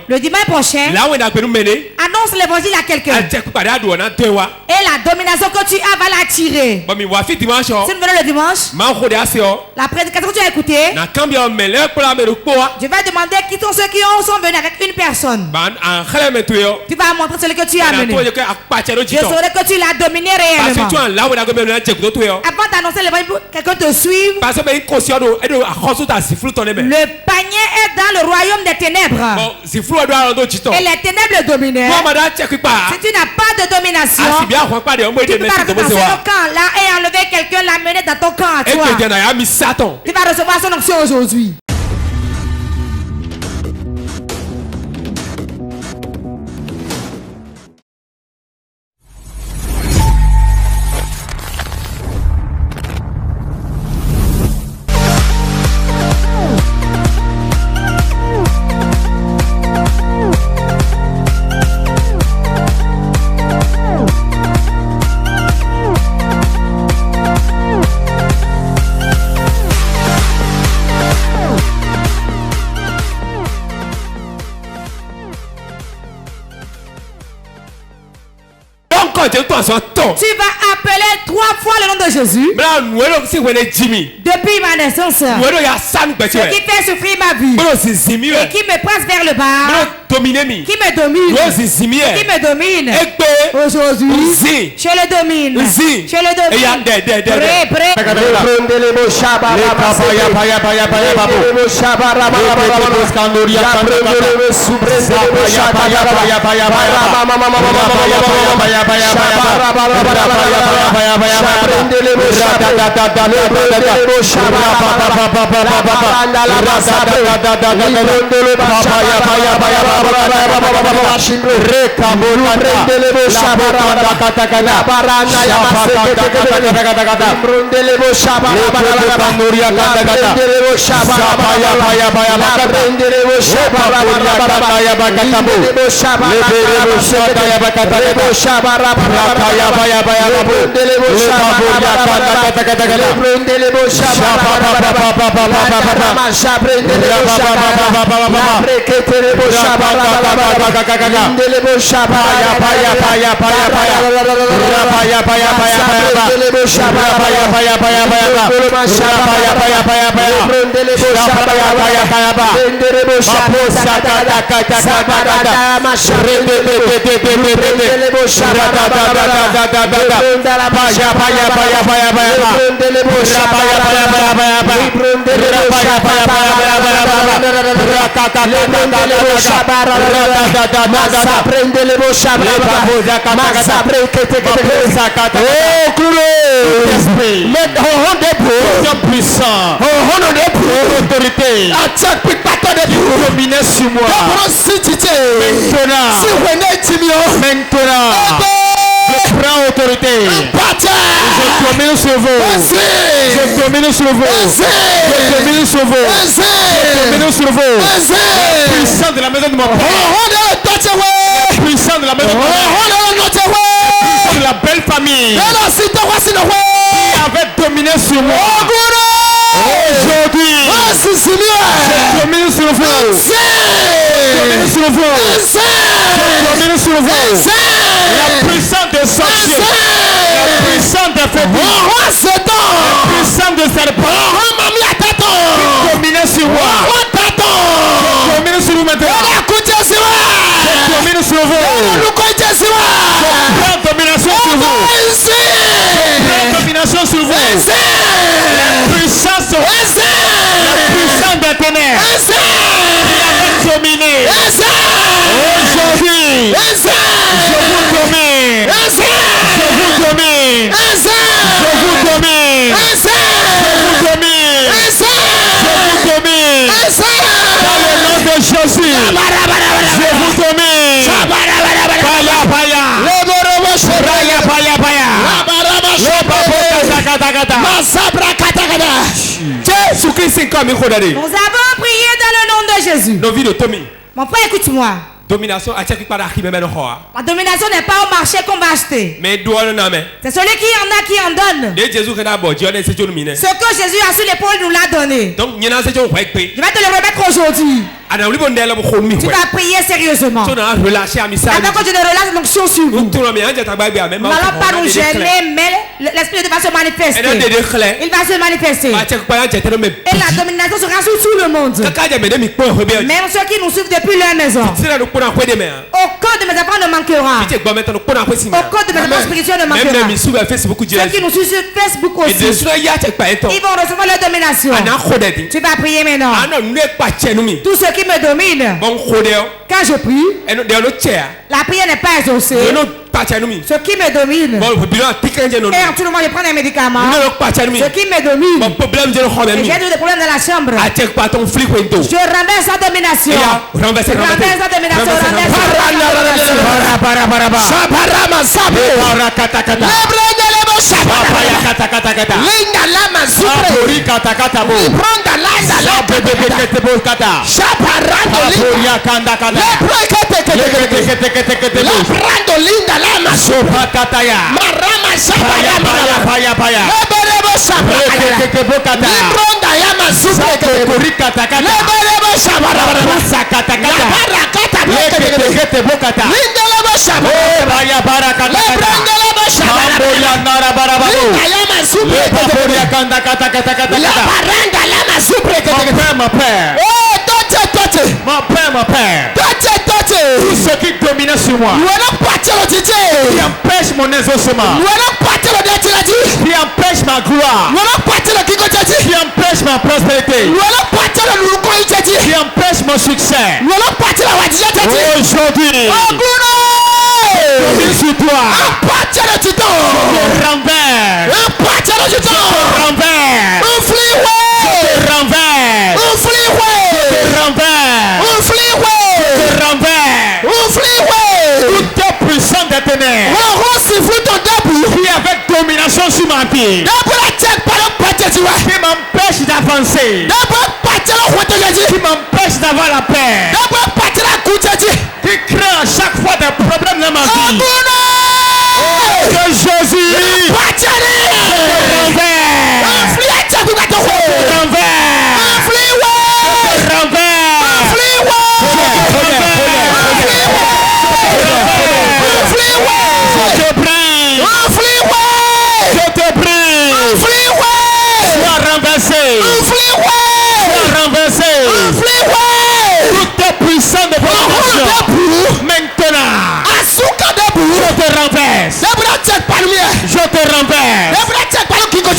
le dimanche prochain, annonce l'évangile à quelqu'un. Et la domination que tu as va l'attirer. Si nous venons le dimanche, la prédication que tu as écoutée, je vais demander qui sont ceux qui sont venus avec une personne. Tu vas montrer celui que tu as amené. Je saurai que tu l'as dominé réellement. Avant d'annoncer l'évangile, quelqu'un te suive. Le panier est dans le royaume des ténèbres. Et les ténèbres le dominent. Si tu n'as pas de domination, tu peux pas rentrer dans ce camp là et enlever quelqu'un, l'amener dans ton camp à toi. Tu vas recevoir son onction aujourd'hui. Tu vas appeler 3 fois le nom de Jésus. Depuis ma naissance, ce qui fait souffrir ma vie et qui me presse vers le bas, qui me domine, aujourd'hui, je le domine. Je prends autorité. Je domine sur vous. Je domine sur vous. Je domine sur vous. Je domine sur vous. Puissant de la maison de mon père. Puissant de la maison de mon père. Puissant de la belle famille. Qui avait dominé sur moi. Aujourd'hui, je domine sur vous. Je domine sur vous. Je domine sur vous. La puissance de sorcier. La puissance de fétiche. La puissance de serpent. Qui domine sur moi. Je domine sur vous maintenant. Je domine sur vous. Je prends domination sur vous. Je prends domination sur vous. La puissance des ténèbres qui avait dominé. Aujourd'hui, je vous domine. Je vous domine. Je vous domine. Je vous domine. Je vous domine. Dans le nom de Jésus, je vous domine. Paya, paya. Paya, paya, paya. Nous avons prié dans le nom de Jésus. Nos vies de Tommy. Mon frère, écoute-moi. Domination a tchèque par arriver même la domination n'est pas au marché qu'on va acheter. Mais c'est celui qui en a qui en donne. Ce que Jésus a sur l'épaule nous l'a donné. Donc je vais te le remettre aujourd'hui. Tu vas prier sérieusement. Avant que tu ne relâches l'onction sur vous. Nous n'allons pas nous gêner, mais l'esprit de Dieu va se manifester. Il va se manifester. Et la domination sera sur tout le monde. Même ceux qui nous suivent depuis leur maison. Aucun de mes enfants ne manquera. Aucun de mes enfants spirituels ne manquera. Ceux qui nous suivent sur Facebook aussi. Ils vont recevoir leur domination. Tu vas prier maintenant. Tout ce qui me domine. Quand je prie, la prière n'est pas exaucée. Ce qui me domine. Et en tout le monde, je prends des médicaments. Ce qui me domine. Et j'ai des problèmes dans la chambre. Je renverse sa domination. Renverse sa domination. Mon père. Tout ce qui domine sur moi. Qui empêche mon exaucement. Qui empêche ma gloire. Qui empêche ma prospérité. Qui empêche mon succès. Aujourd'hui, domine sur toi. Je renverse. Toute puissance des ténèbres qui avec domination sur ma vie, qui m'empêche d'avancer, qui m'empêche d'avoir la paix, qui crée à chaque fois des problèmes dans ma vie. Que Jésus Je te renverse.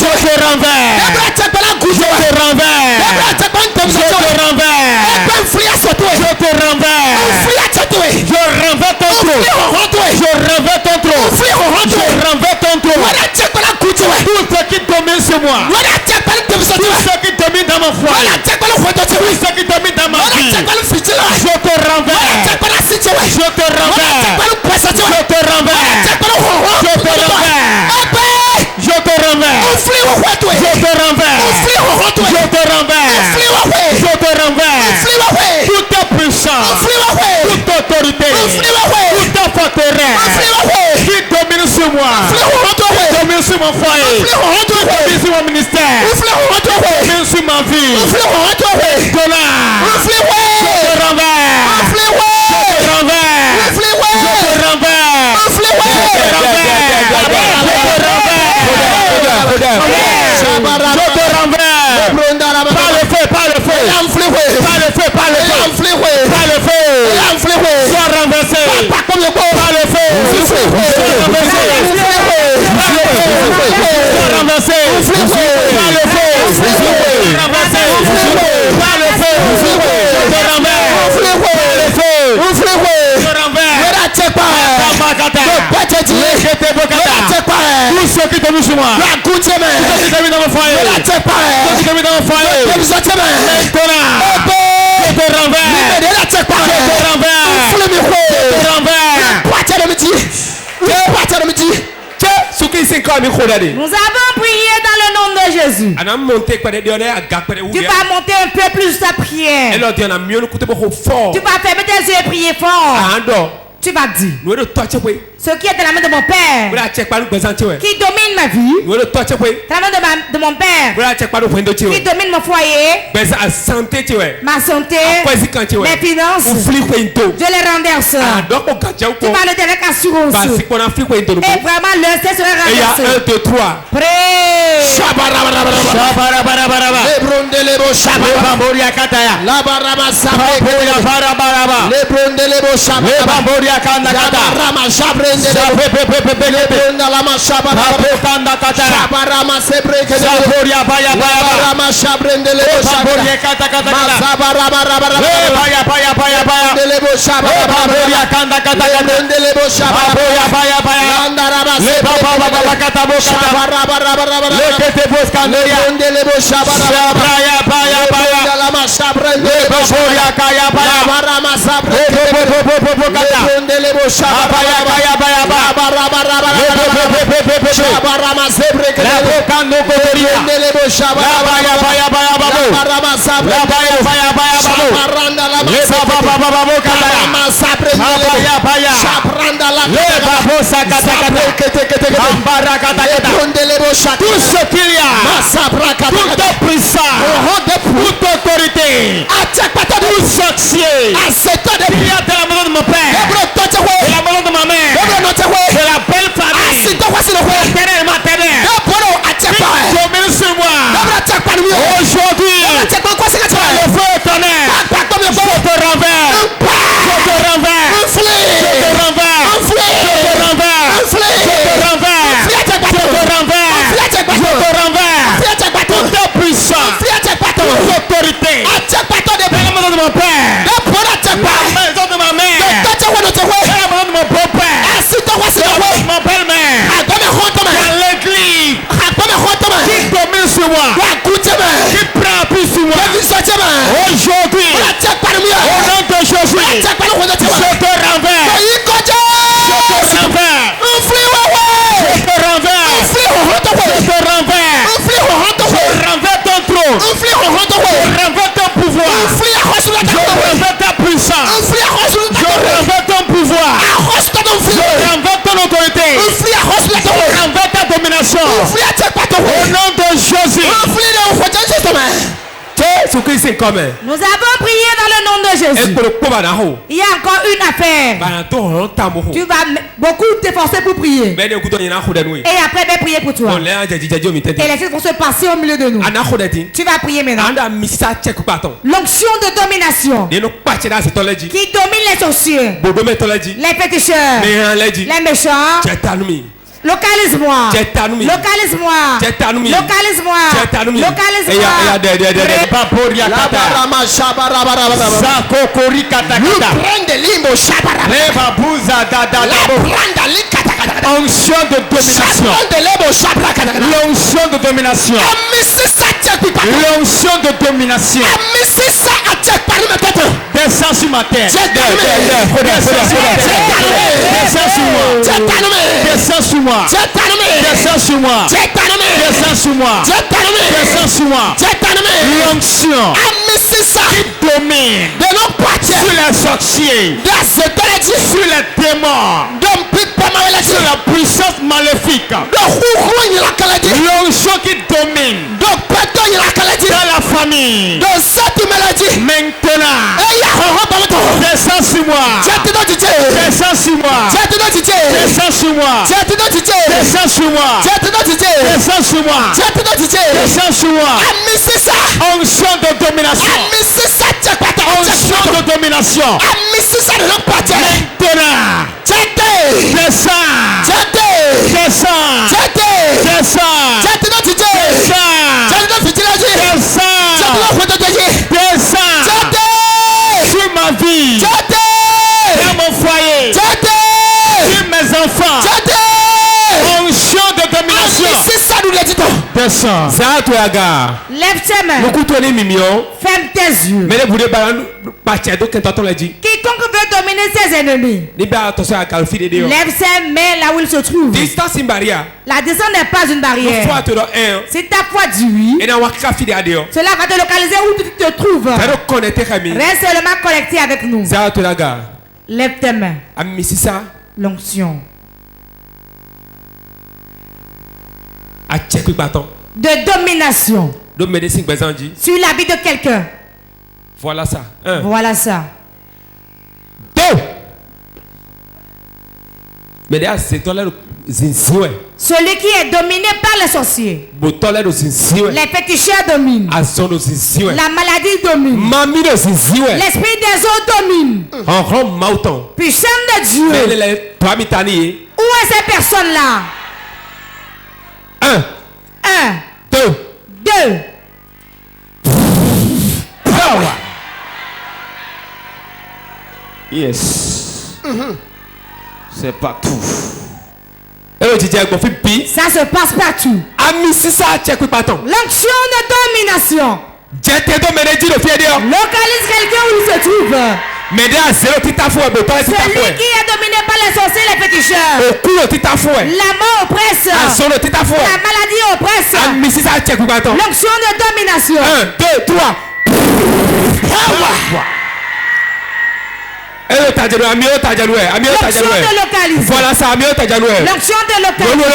Je te renverse. Je te renverse. Je te renverse. Je te renverse. Je renverse ton trône. Je renverse ton trône. Je renverse ton trône. Tout ce qui domine sur moi. Tout ce qui domine dans mon foyer. Tout ce qui domine dans ma vie. Je te renverse. Je te renverse. Je te renverse. Je te renverse. Je te renverse. Je te renverse. Je te renverse. Je te renverse. Je te renverse. Toute puissance, toute autorité, toute forteresse qui domine sur moi, qui domine sur mon foyer, qui domine sur mon ministère, qui domine sur ma vie. De là, je te renverse. Je te renverse. Je te renverse. Par le feu, par le feu. Par le feu, par le feu. Par le feu. Sois renversé. Par le feu. Sois renversé. Sois renversé. Par le feu. Renversé. Par le feu. Je te renverse. Tous ceux qui t'ont mis sur moi, tous ceux qui t'ont mis dans mon foyer, tous ceux qui t'ont mis dans mon foyer, maintenant, je te renverse, je te renverse. Nous avons prié dans le nom de Jésus. Tu vas monter un peu plus ta prière. Tu vas fermer tes yeux et prier fort. Tu vas dire ce qui est dans la main de mon père qui domine ma vie, dans la main de mon père qui domine mon foyer, ma santé, mes finances, je les renverse. Tu vas le dire avec assurance et vraiment le ciel sera renversé. 1, 2, 3 Pray. Tout ce qu'il y a, toute puissance, toute autorité, tout sorcier, il y a de la maison de mon père, de la maison de ma mère, de la belle famille, maternelle, maternelle, domine sur moi. Aujourd'hui, par le feu éternel, je te renverse, je te renverse, je te renverse, je te renverse, je te renverse, je te renverse, je te renverse, toute puissance, toute autorité, dans la maison de mon père, dans la maison de ma mère, dans la maison de mon beau-père, de ma belle-mère, dans l'église, qui domine sur moi, qui prend appui sur moi. Aujourd'hui, au nom de Jésus, je te renverse, je te renverse, je te renverse, je te renverse, je renverse ton trône, je renverse ton pouvoir, je renverse ta puissance, je renverse ton pouvoir, je renverse ton autorité, je renverse ta domination. Au nom de Jésus. Nous avons prié dans le nom de Jésus. Il y a encore une affaire. Tu vas beaucoup t'efforcer pour prier. Et après, je vais prier pour toi. Et les choses vont se passer au milieu de nous. Tu vas prier maintenant. L'onction de domination qui domine les sorciers, les féticheurs, les méchants. Localise-moi. Localise-moi. Localise-moi. Onction de domination. L'onction de domination. L'onction de domination. Descends sur ma tête. Descends sur moi. Descends sur moi. Descends sur moi. Descends sur moi. Descends sur moi. L'onction qui domine sur les sorciers, sur les démons, sur la puissance maléfique. L'onction qui domine dans la famille. Maintenant, descends sur moi. Descends sur moi. Descends sur moi. Descends sur moi. Descends sur moi. Descends sur moi. Onction de domination. Onction de domination. Maintenant, descends. Descends. Sur ma vie. Dans mon foyer. Sur mes enfants. Onction de domination. Descends. Lève tes mains. Ferme tes yeux. Quiconque veut dominer ses ennemis, lève ses mains là où il se trouve. La distance n'est pas une barrière. Si ta foi dit oui, cela va te localiser où tu te trouves. Reste seulement connecté avec nous. Lève tes mains. L'onction de domination sur la vie de quelqu'un. Voilà ça. Voilà ça. Celui qui est dominé par les sorciers. Les féticheurs dominent. La maladie domine. L'esprit des eaux domine. Puissant de Dieu. Où est cette personne-là? 1, 2. Yes. C'est partout. Ça se passe partout. L'onction de domination. Localise quelqu'un où il se trouve. Celui qui est dominé par les sorciers et les féticheurs. La mort oppresse. La maladie oppresse. L'onction de domination. 1, 2, 3. L'onction de localiser. Voilà ça, l'onction de localiser.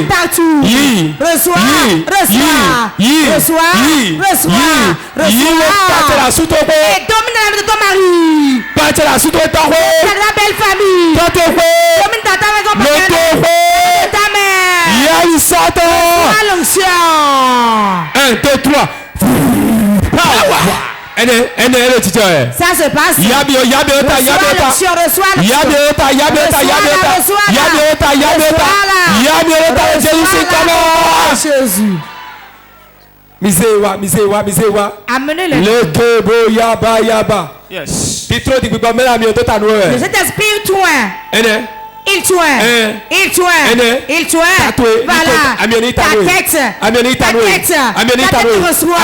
Partout. Reçois. Et domine la vie de ton mari. Ta belle famille. Domine ta l'onction. 1, 2, 3. Ça se passe. Jésus. Amenez-le. Yes. Cet esprit toi. Il tue. Voilà. Ta tête reçoit.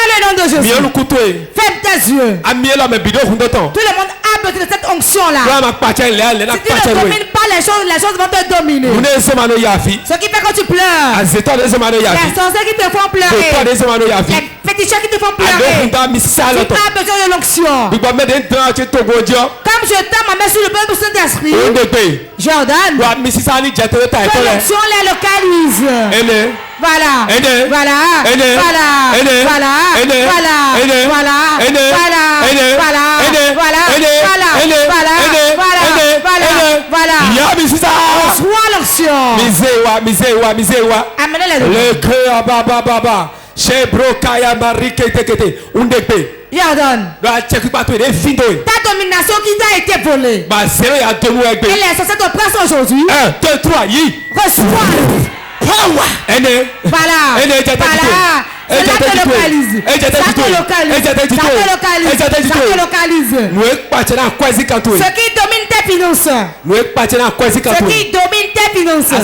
Le nom de Jésus. Ferme tes yeux. Tout le monde a besoin de cette onction-là. Si tu ne domines pas les choses vont te dominer. Ce qui fait que tu pleures. Les sorciers qui te font pleurer. Les féticheurs qui te font pleurer. Tu as besoin de l'onction. Comme je tends ma main sur le peuple Saint-Esprit, j'ordonne que l'onction les localise. Voilà. Reçois l'onction. Amenez-les. Le cœur baba. Shebrokaya marikete undekbe. Jordan. Ta domination qui t'a été volée. Et les censés te pressent aujourd'hui. 1, 2, 3, yi. Reçois. Power. Voilà. C'est là que localise. Ça te localise. Ce qui domine tes finances. Ce qui domine tes finances. Tu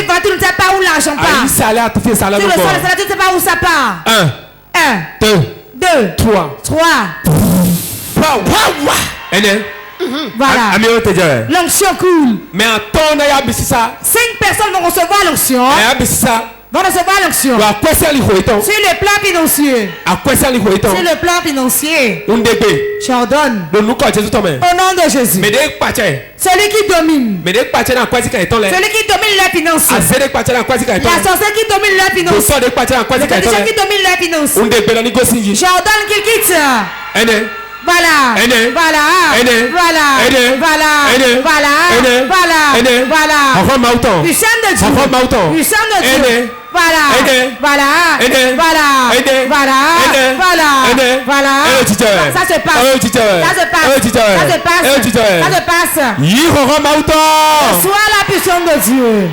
vas, tu ne sais pas où l'argent part. Tu le salaire, tu ne sais pas où ça part. 1, 2, 3. Voilà. L'onction coule. 5 personnes vont recevoir l'onction. Vont recevoir l'onction. Sur le plan financier. Sur le plan financier. J'ordonne. Au nom de Jésus. Celui qui domine. Celui qui domine les finances. La sorcière qui domine les finances. Le politicien qui domine les finances. J'ordonne qu'il quitte. Voilà. Puissant de Dieu. Voilà. Ça se passe. Sois la puissance de Dieu.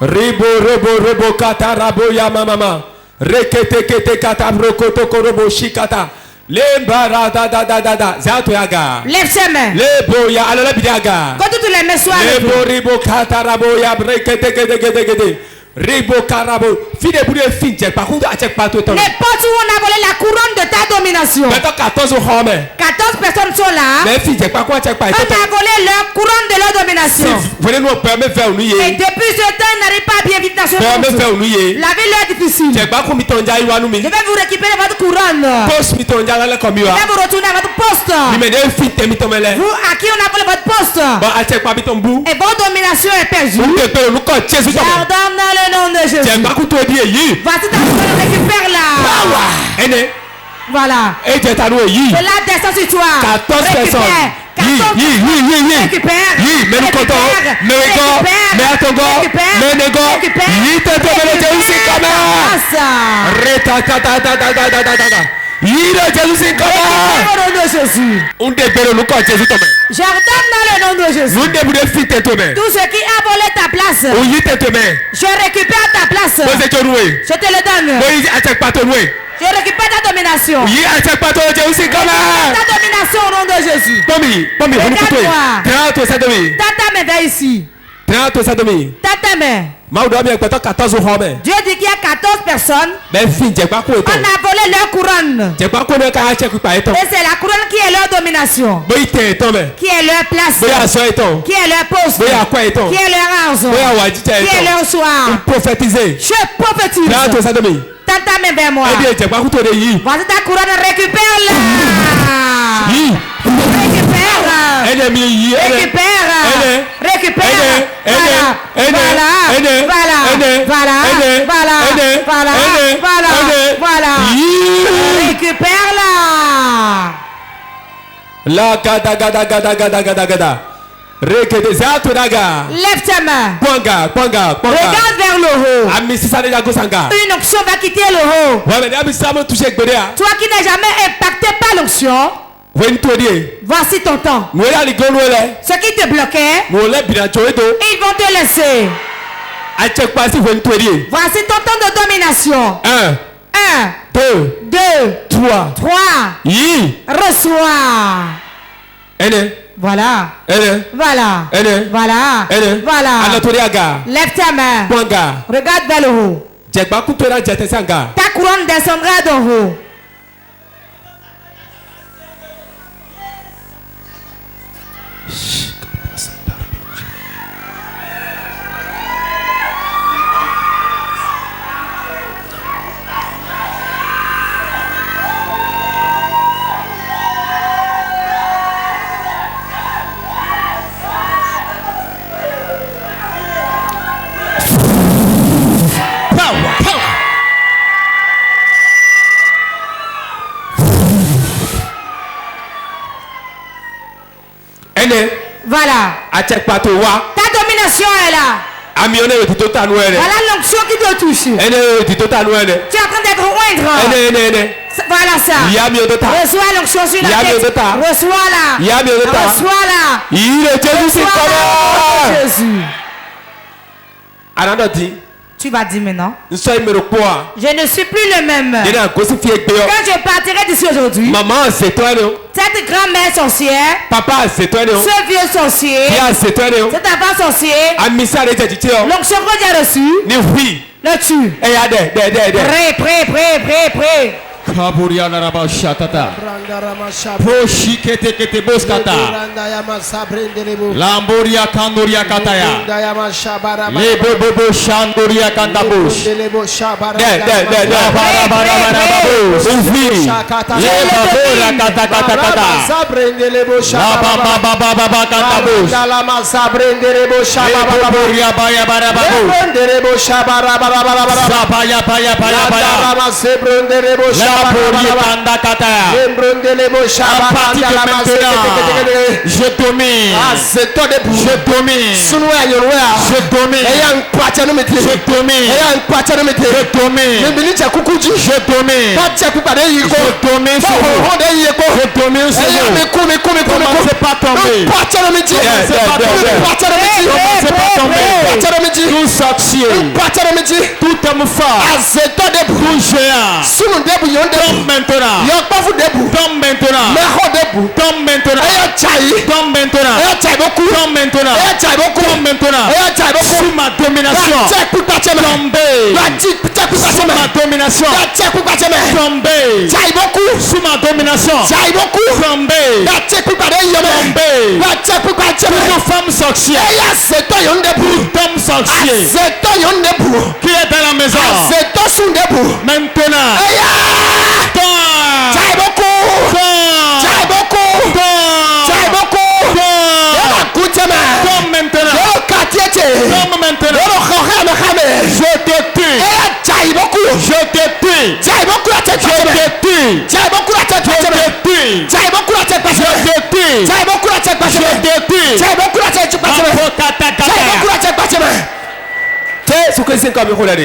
Ribo kata rabo ya mama. Rekete kata brokoto korobo shikata. Lève ses mains. Quand tu les mets soir. N'importe où on a volé la couronne de ta domination. 14 personnes sont là. On a volé leur couronne de leur domination. Et depuis ce temps, ils n'arrivent pas à bien vivre dans ce monde. La vie leur est difficile. Je vais vous récupérer votre couronne. Je vais vous retourner à votre poste. Vous à qui on a volé votre poste. Et votre domination est perdue. J'ordonne dans le nom de Jésus. Voici ta couronne, récupère-la. Voilà. Et là, descends sur toi. 14 personnes. Récupère. J'ordonne dans le nom de Jésus. Tout ce qui a volé ta place. Je récupère ta place. Je te le donne. Je récupère ta domination. Ta domination au nom de Jésus. Regarde-moi. Tata main vers ici. Tata main. Dieu dit qu'il y a 14 personnes. On a volé leur couronne. Et c'est la couronne qui est leur domination. Qui est leur place. Qui est leur poste. Qui est leur argent. Qui est leur soir. Je prophétise. Tata main vers moi. Voici ta couronne, récupère-la. Récupère. Voilà. Récupère-la. La gada. Lève ta main. Regarde vers le haut. Une onction va quitter le haut. Toi qui n'as jamais impacté par l'onction. Voici ton temps. Ce qui te bloquait, ils vont te laisser. Voici ton temps de domination. 1, 2, 3. Reçois. Voilà. Lève ta main. Regarde vers le haut. Ta couronne descendra d'en haut. Amen. domination est là. Voilà l'onction qui te touche. Tu es en train d'être oindre. Voilà ça. Reçois l'onction sur la tête. Reçois-la. Reçois-la. Jésus. Tu vas dire maintenant. Je ne suis plus le même. Quand je partirai d'ici aujourd'hui, cette grand-mère sorcière, ce vieux sorcier, cet enfant sorcier, l'onction que tu as reçue, le tue. Prêt. Kaburia naraba shatata. Poshi kete kete boskata. Lamboria kandoria kataya. Lebo bobo shandoria kandabush. Uvi. Lebo bora kata kata kata. La baba baba baba kandabush. Lebo boria baya bara babu. Sabaya baya baya baya. À partir de maintenant, je domine. Je domine. Je domine. Je domine. Je domine. Je domine. Je domine. Je domine. Commencez pas tomber. Commencez pas tomber. Tout sorcier. Tout homme fort. Tout géant. Tombe maintenant. Tombe maintenant. Tombe maintenant. Tombe maintenant. Tombe maintenant. Tombe maintenant. Sous ma domination. Tombez. Sous ma domination. Tombez. Sous ma domination. Tombez. Tombez. Toute femme sorcière. Tout homme sorcier. Qui est dans la maison. Maintenant.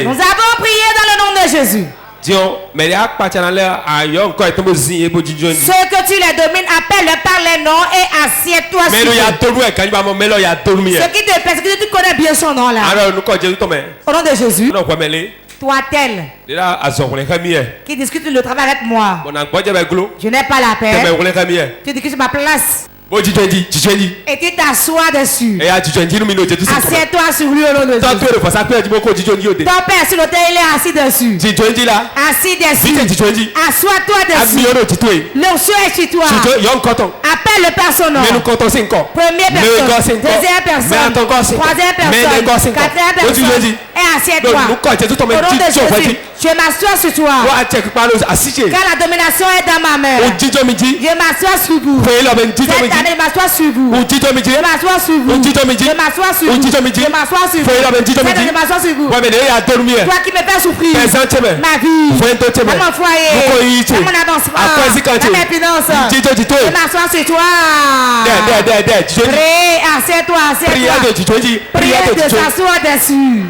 Nous avons prié dans le nom de Jésus. Ce que tu les domines, appelle par les noms et assieds-toi sur eux. Ce qui te persécute, tu connais bien son nom là. Au nom de Jésus. Toi tel qui discute le travail avec moi, je n'ai pas la paix. Tu discutes ma place. Et tu t'assois dessus. Assieds-toi sur lui au nom de Jésus. Ton père sur l'autel, il est assis dessus. Assis dessus. Assois-toi dessus. L'onction est sur toi. Appelle le personnel. Première personne. Deuxième personne. Troisième personne. Quatrième personne. Et assieds-toi. Au nom de Jésus. Je m'assois sur toi. Car la domination est dans ma main. Je m'assois sur vous. Cette année, je m'assois sur vous. Je m'assois sur vous. Je m'assois sur vous. Je m'assois sur vous. Cette année, je m'assois sur vous. Toi qui me fais souffrir. Ma vie. Dans mon foyer. Dans mon avancement. Dans mes finances. Je m'assois sur toi. Prie, assieds-toi, assieds-toi. Prie de s'asseoir dessus.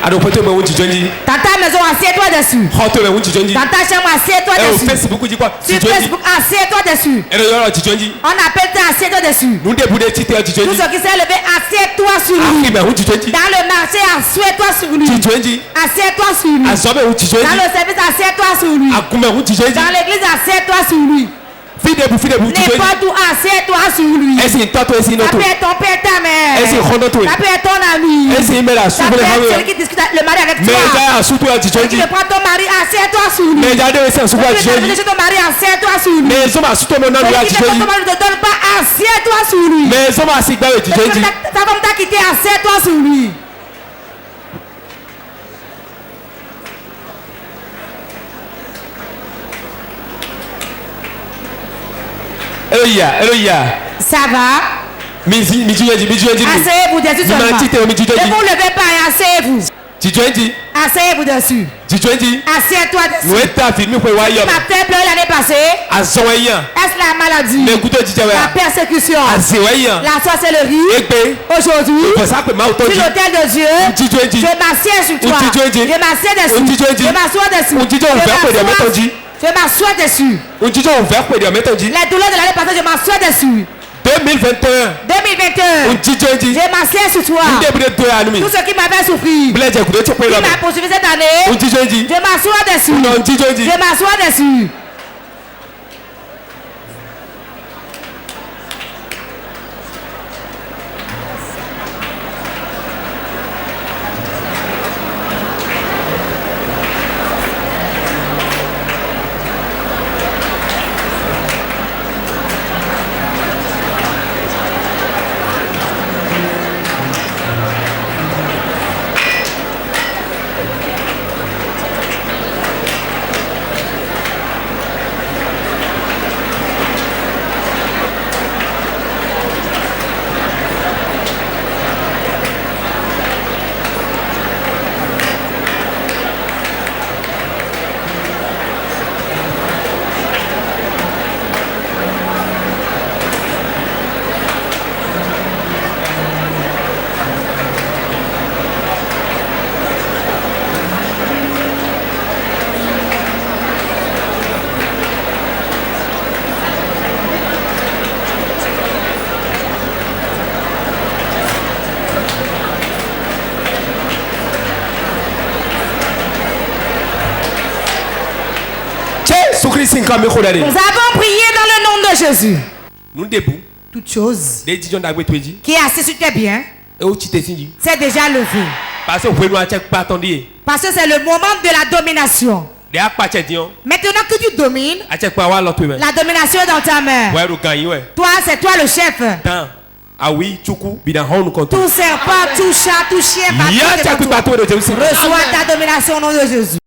Dans ta maison, assieds-toi dessus. Dans ta chambre, assieds-toi dessus. Sur Facebook, assieds-toi dessus. On appelle ça assieds-toi dessus. Tout ce qui s'est levé, assieds-toi sur lui. Dans le marché, assieds-toi sur lui. Assieds-toi sur lui. Dans le service, assieds-toi sur lui. Dans l'église, assieds-toi sur lui. N'importe où, assieds-toi sur lui. Ça peut être ton père, ta mère. Ça peut être ton ami. Ça peut être celui qui discute le mari avec toi. Celui qui prend ton mari, assieds-toi sur lui. Celui qui ton mari, assieds-toi sur lui. Celui qui ton mari ne te donne pas, assieds-toi sur lui. Ta femme t'a quitté, assieds-toi sur lui. Ça va? Asseyez-vous dessus seulement. Ne vous levez pas et asseyez-vous. Asseyez-vous dessus. Assieds-toi dessus. Tu m'as fait pleurer l'année passée. Est-ce la maladie? La persécution? La sorcellerie? Aujourd'hui, sur l'autel de Dieu, je m'assieds sur toi. Je m'assieds dessus. Je m'assois dessus. Je m'assois dessus. Les douleurs de l'année passée, je m'assois dessus. 2021. Je m'assieds sur toi. Tout ce qui m'avait souffert, qui m'a poursuivi cette année, je m'assois dessus. Je m'assois dessus. Nous avons prié dans le nom de Jésus. Toute chose qui est assise sur tes biens, c'est déjà levé. Parce que c'est le moment de la domination. Maintenant que tu domines, la domination est dans ta main. Toi, c'est toi le chef. Tout serpent, tout chat, tout chien, reçois ta domination au nom de Jésus.